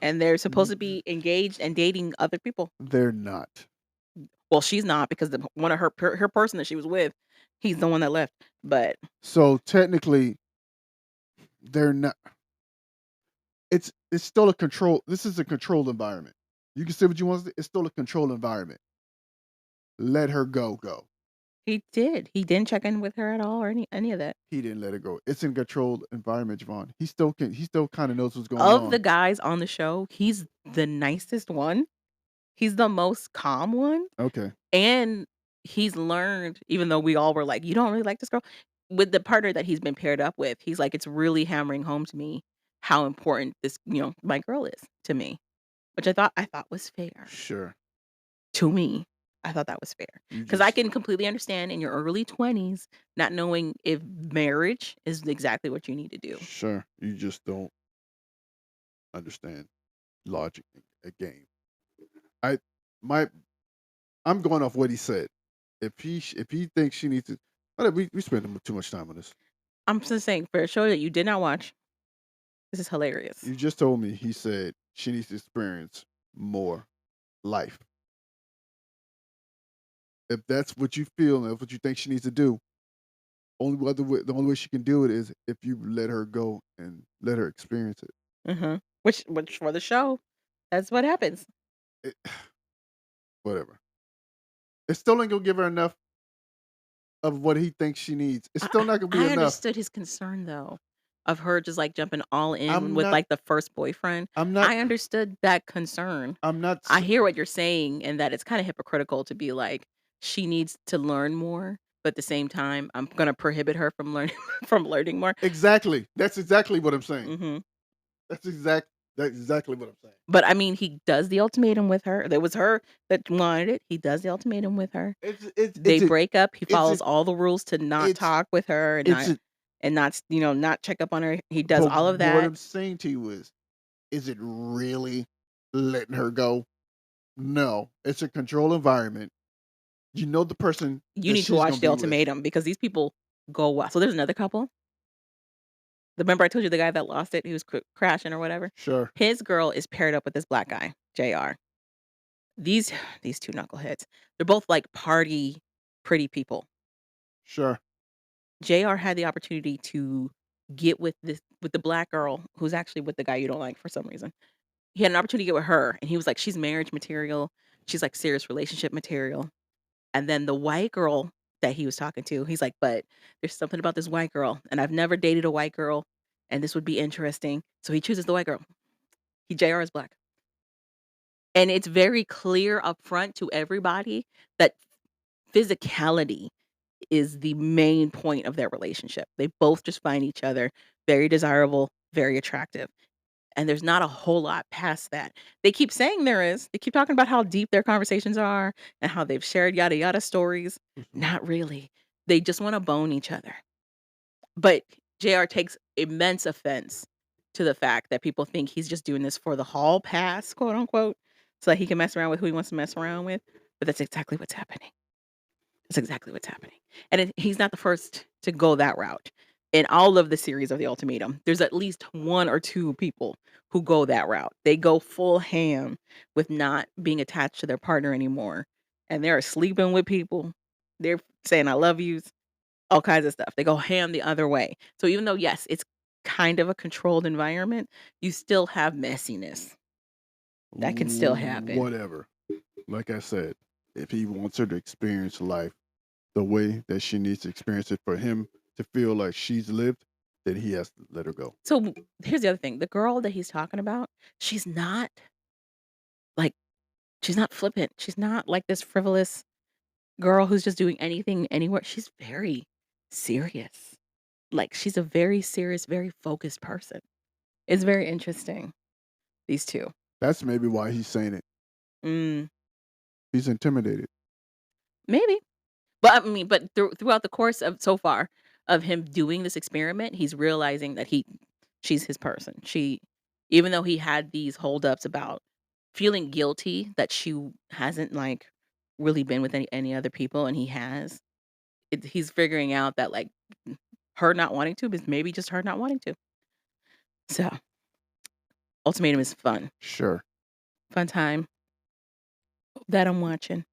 and they're supposed to be engaged and dating other people. They're not. Well, she's not because the one of her person that she was with, he's the one that left. But So technically, they're not. It's still a control. This is a controlled environment. You can say what you want. It's still a controlled environment. Let her go. Go. he did. He didn't check in with her at all or any of that. He didn't let her go. It's in a controlled environment, Javon. He still can. He still kind of knows what's going Of the on. guys on the show, he's the nicest one. He's the most calm one. Okay. And he's learned, even though we all were like, "You don't really like this girl?" With the partner that he's been paired up with, he's like, "It's really hammering home to me how important this, my girl is to me." Which I thought was fair. Sure. To me, I thought that was fair You because I just can completely understand in your early 20s not knowing if marriage is exactly what you need to do. sure. You just don't understand logic in a game. I my I'm going off what he said. If he thinks she needs to, we spend too much time on this. I'm just saying for a show that you did not watch, this is hilarious. You just told me he said she needs to experience more life. If that's what you feel and if what you think she needs to do, the only way she can do it is if you let her go and let her experience it. Which for the show, that's what happens. It whatever. It's still ain't gonna give her enough of what he thinks she needs. It's I still not gonna be I enough. understood his concern though, of her just, like, jumping all in I'm with, not. like, the first boyfriend. I'm not. I understood that concern. I'm not. I hear what you're saying and that it's kinda hypocritical to be like, she needs to learn more, but at the same time, I'm gonna prohibit her from learning from learning more. Exactly. That's exactly what I'm saying. Mhm. That's exact. That's exactly what I'm saying. But, I mean, he does the ultimatum with her. It was her that wanted it. He does the ultimatum with her. They It's a break up. He it's a follows all the rules to not it's talk with her it's a and not s not check up on her. He does but all of what that. I'm saying to you is it really letting her go? No, it's a controlled environment. You know the person You that need to she's watch gonna the be with. ultimatum because these people go wild. So there's another couple. Remember I told you the guy that lost it, he was crashing or whatever? Sure, His girl is paired up with this black guy, JR. These these 2 knuckleheads, they're both, like, party pretty people. sure. JR had the opportunity to get with the black girl who's actually with the guy you don't like for some reason. He had an opportunity to get with her, and he was like, "She's marriage material. She's, like, serious relationship material." And then the white girl that he was talking to, he's like, "But there's something about this white girl, and I've never dated a white girl, and this would be interesting." So he chooses the white girl. JR is black. And it's very clear upfront to everybody that physicality is the main point of their relationship. They both just find each other very desirable, very attractive, and there's not a whole lot past that. They keep saying there is. They keep talking about how deep their conversations are and how they've shared yada yada stories. Mhm. Not really. They just wanna bone each other. But JR takes immense offense to the fact that people think he's just doing this for the hall pass, quote unquote, so that he can mess around with who he wants to mess around with. But that's exactly what's happening. That's exactly what's happening. And he's not the first to go that route. In all of the series of The Ultimatum, there's at least 1 or 2 people who go that route. They go full ham with not being attached to their partner anymore, and they're sleeping with people. They're saying, "I love yous," all kinds of stuff. They go ham the other way. So even though, yes, it's kind of a controlled environment, you still have messiness. That can still happen. Whatever. Like I said, if he wants her to experience life the way that she needs to experience it for him to feel like she's lived, then he has to let her go. So here's the other thing. The girl that he's talking about, she's not like she's not flippant. She's not like this frivolous girl who's just doing anything anywhere. She's very serious. Like she's a very serious, very focused person. It's very interesting. These 2. That's maybe why he's saying it. Mm, He's intimidated. maybe. But I mean, but throughout the course of so far of him doing this experiment, he's realizing that she's his person. Even though he had these holdups about feeling guilty that she hasn't like really been with any other people, and he has. He's figuring out that like her not wanting to is maybe just her not wanting to. So ultimatum is fun, Sure. fun time that I'm watching.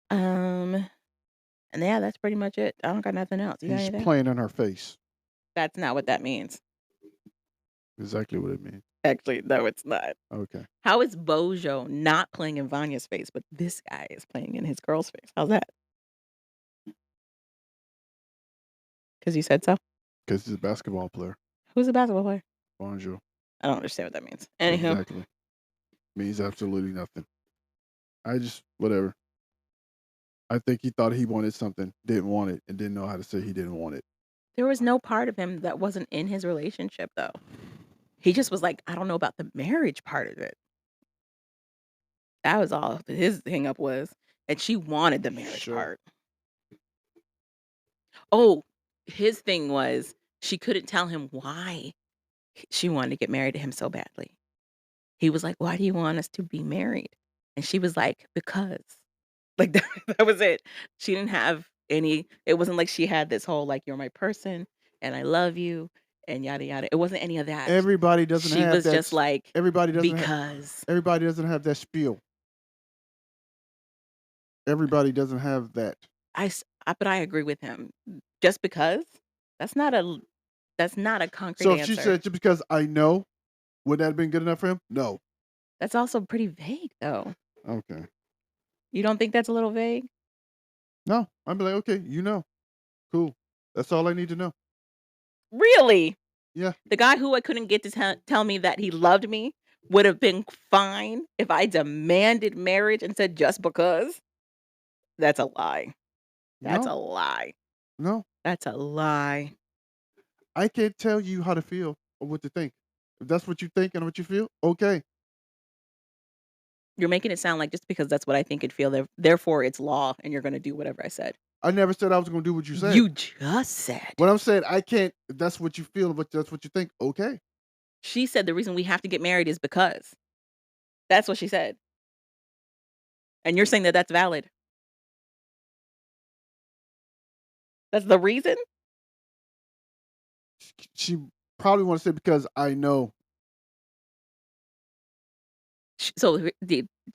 Um, and yeah, that's pretty much it. I don't got nothing else. You got He's anything? playing in her face. That's not what that means. Exactly what it means. Actually, no, it's not. Okay. How is Bojo not playing in Vanya's face, but this guy is playing in his girl's face? How's that? Because you said so? Because he's a basketball player. Who's a basketball player? Bonjour. I don't understand what that means. Anywho, Exactly. Means absolutely nothing. I just, whatever. I think he thought he wanted something, didn't want it, and didn't know how to say he didn't want it. there was no part of him that wasn't in his relationship, though. He just was like, I don't know about the marriage part of it. That was all his hang up was. And she wanted the marriage Sure. part. Oh, his thing was she couldn't tell him why she wanted to get married to him so badly. He was like, "Why do you want us to be married?" And she was like, "Because." Like that was it. She didn't have any it wasn't like she had this whole like you're my person and I love you and yada yada. It wasn't any of that. Everybody doesn't She have was that. just like Everybody doesn't have. because Everybody doesn't have that spiel. Everybody doesn't have that. but I agree with him. Just because that's not that's not a concrete So if she answer. said just because I know, would that have been good enough for him? No. That's also pretty vague though. Okay. You don't think that's a little vague? No. I'd be like, okay, you know. Cool. That's all I need to know. Really? Yeah. The guy who I couldn't get to tell me that he loved me would have been fine if I demanded marriage and said just because. That's a lie. That's No. a lie. No. That's a lie. I can't tell you how to feel or what to think. If that's what you think and what you feel, okay. You're making it sound like just because that's what I think and feel, therefore it's law and you're gonna do whatever I said. I never said I was gonna do what you said. You just said. What I'm saying, I can't if that's what you feel, but that's what you think, okay. She said the reason we have to get married is because. That's what she said. And you're saying that that's valid. That's the reason? She probably wanna say because I know.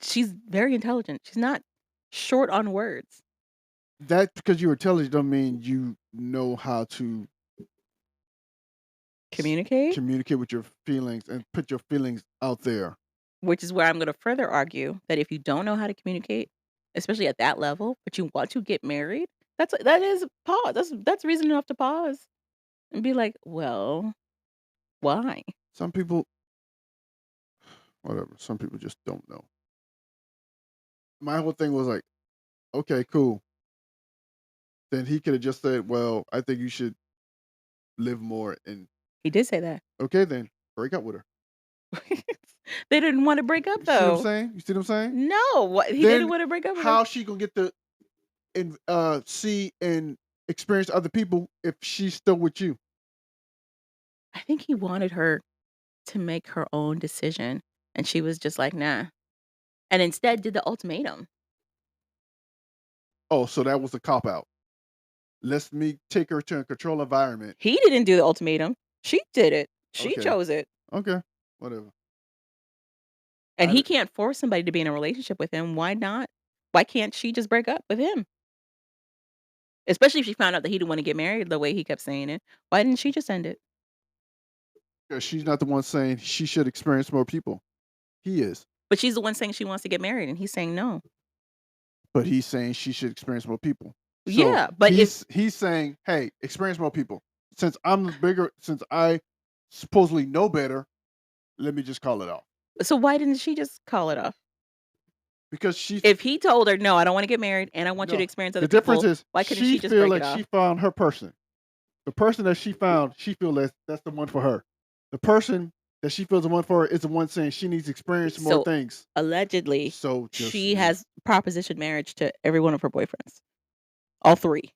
She's very intelligent. She's not short on words. That because you're intelligent don't mean you know how to Communicate, communicate with your feelings and put your feelings out there. which is where I'm gonna further argue that if you don't know how to communicate, especially at that level, but you want to get married, that is pause. That's reason enough to pause and be like, "Well, why?" Some people, whatever. Some people just don't know. My whole thing was like, okay, cool. Then he could have just said, "Well, I think you should live more." And He did say that. okay, then break up with her. They didn't wanna break up You see what I'm though. saying? You see what I'm saying? No, what he didn't Then wanna break up with her. how she gonna get to and see and experience other people if she's still with you? I think he wanted her to make her own decision, and she was just like, "Nah." And instead did the ultimatum. Oh, so that was a cop out. Let me take her to a controlled environment. He didn't do the ultimatum. She did it. She Okay, chose it. okay, whatever. And I he did, can't force somebody to be in a relationship with him. Why not? Why can't she just break up with him? Especially if she found out that he didn't want to get married the way he kept saying it. Why didn't she just end it? 'cause she's not the one saying she should experience more people. He is, But she's the one saying she wants to get married, and he's saying no. but he's saying she should experience more people. So Yeah, but if he's saying, hey, experience more people. Since I'm the bigger, since I supposedly know better, let me just call it off so why didn't she just call it off? because she's If he told her, "No, I don't wanna get married and I want you to no. experience The other difference people," is why couldn't she she just feel break it like off? she found her person. The person that she found, she feel that's the one for her. The person that she feels the one for her is the one saying she needs to experience more So, things. allegedly, So just she has propositioned marriage to every one of her boyfriends. All 3.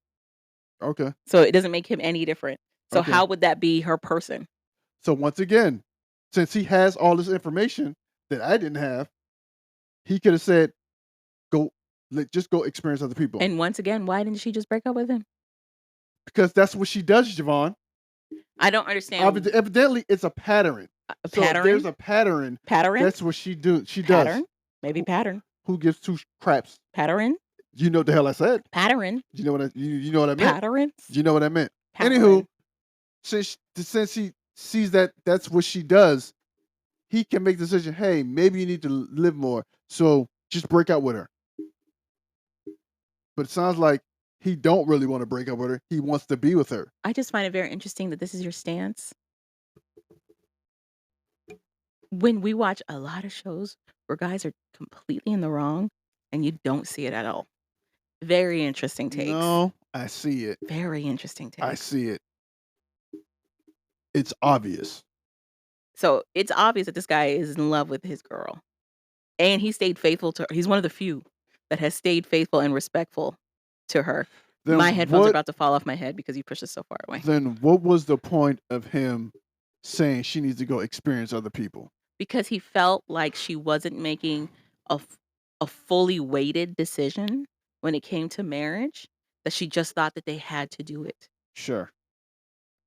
okay, So, it doesn't make him any different. So, okay. how would that be her person? So once again, since he has all this information that I didn't have, he could have said, "Go, just go experience other people," And once again, why didn't she just break up with him? because that's what she does, Javon. I don't understand Evidently, it's a pattern. a So if there's pattern? a pattern, Pattern? that's what she do. She does. Pattern? Maybe Who pattern. who gives two craps? Pattern? You know what the hell I said. Pattern? You know what you know what I meant. Patterns? You know what I meant. Anywho, Pattern. since he sees that that's what she does, he can make the decision. Hey, maybe you need to live more. So just break out with her. But it sounds like he don't really want to break up with her. He wants to be with her. I just find it very interesting that this is your stance. When we watch a lot of shows where guys are completely in the wrong and you don't see it at all. Very interesting takes. No, I see it. Very interesting I takes. see it. It's obvious. So, it's obvious that this guy is in love with his girl, and he stayed faithful to her. He's one of the few that has stayed faithful and respectful to her. My Then headphones are what about to fall off my head because you pushed it so far away. then what was the point of him saying she needs to go experience other people? Because he felt like she wasn't making a f a fully weighted decision when it came to marriage, that she just thought that they had to do it. Sure.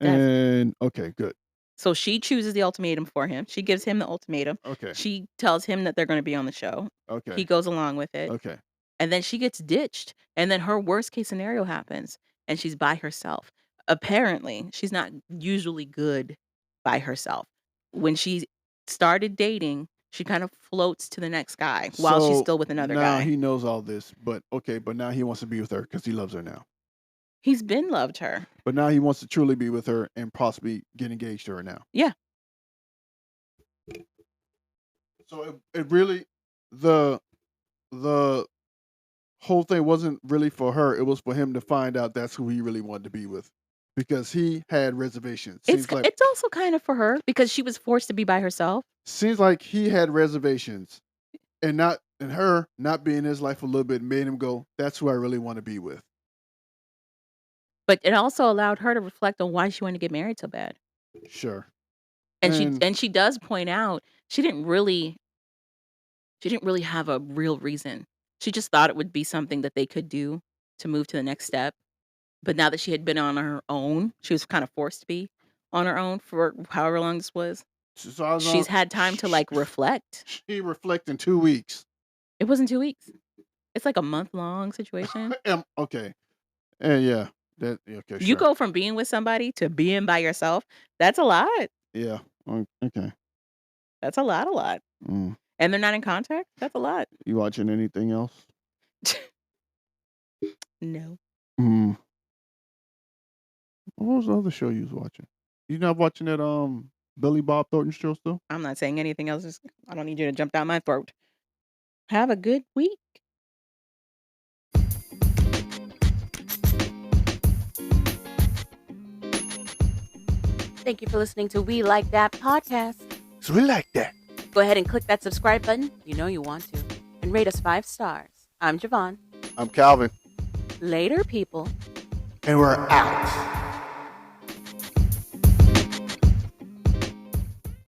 That's And okay, good. So she chooses the ultimatum for him. She gives him the ultimatum. Okay. She tells him that they're gonna be on the show. He Okay. goes along with it, Okay. and then she gets ditched, and then her worst case scenario happens, and she's by herself. Apparently, she's not usually good by herself. When she started dating, she kind of floats to the next guy while she's So still with another now guy. he knows all this, but okay, but now he wants to be with her because he loves her now. He's been loved her. But now he wants to truly be with her and possibly get engaged to her now. Yeah. So it really the the whole thing wasn't really for her. It was for him to find out that's who he really wanted to be with. because he had reservations. It's also kind of for her because she was forced to be by herself. Seems like he had reservations, and her not being in his life a little bit made him go, "That's who I really want to be with." But it also allowed her to reflect on why she wanted to get married so bad. Sure. And she does point out she didn't really have a real reason. She just thought it would be something that they could do to move to the next step. But now that she had been on her own, she was kind of forced to be on her own for however long this was. So I was She's had time to like reflect. She reflect in 2 weeks. It wasn't 2 weeks. It's like a month-long situation. Okay. Yeah. Okay, You sure. go from being with somebody to being by yourself. That's a lot. Yeah. Okay. That's a lot. Mm. And they're not in contact. That's a lot. You watching anything else? No. Mm. What was the other show you was watching? You not watching that Billy Bob Thornton show still? I'm not saying anything else. I don't need you to jump down my throat. Have a good week. Thank you for listening to We Like That podcast. So we like that. Go ahead and click that subscribe button. You know you want to. And rate us 5 stars. I'm Javon. I'm Calvin. Later, people. And we're out.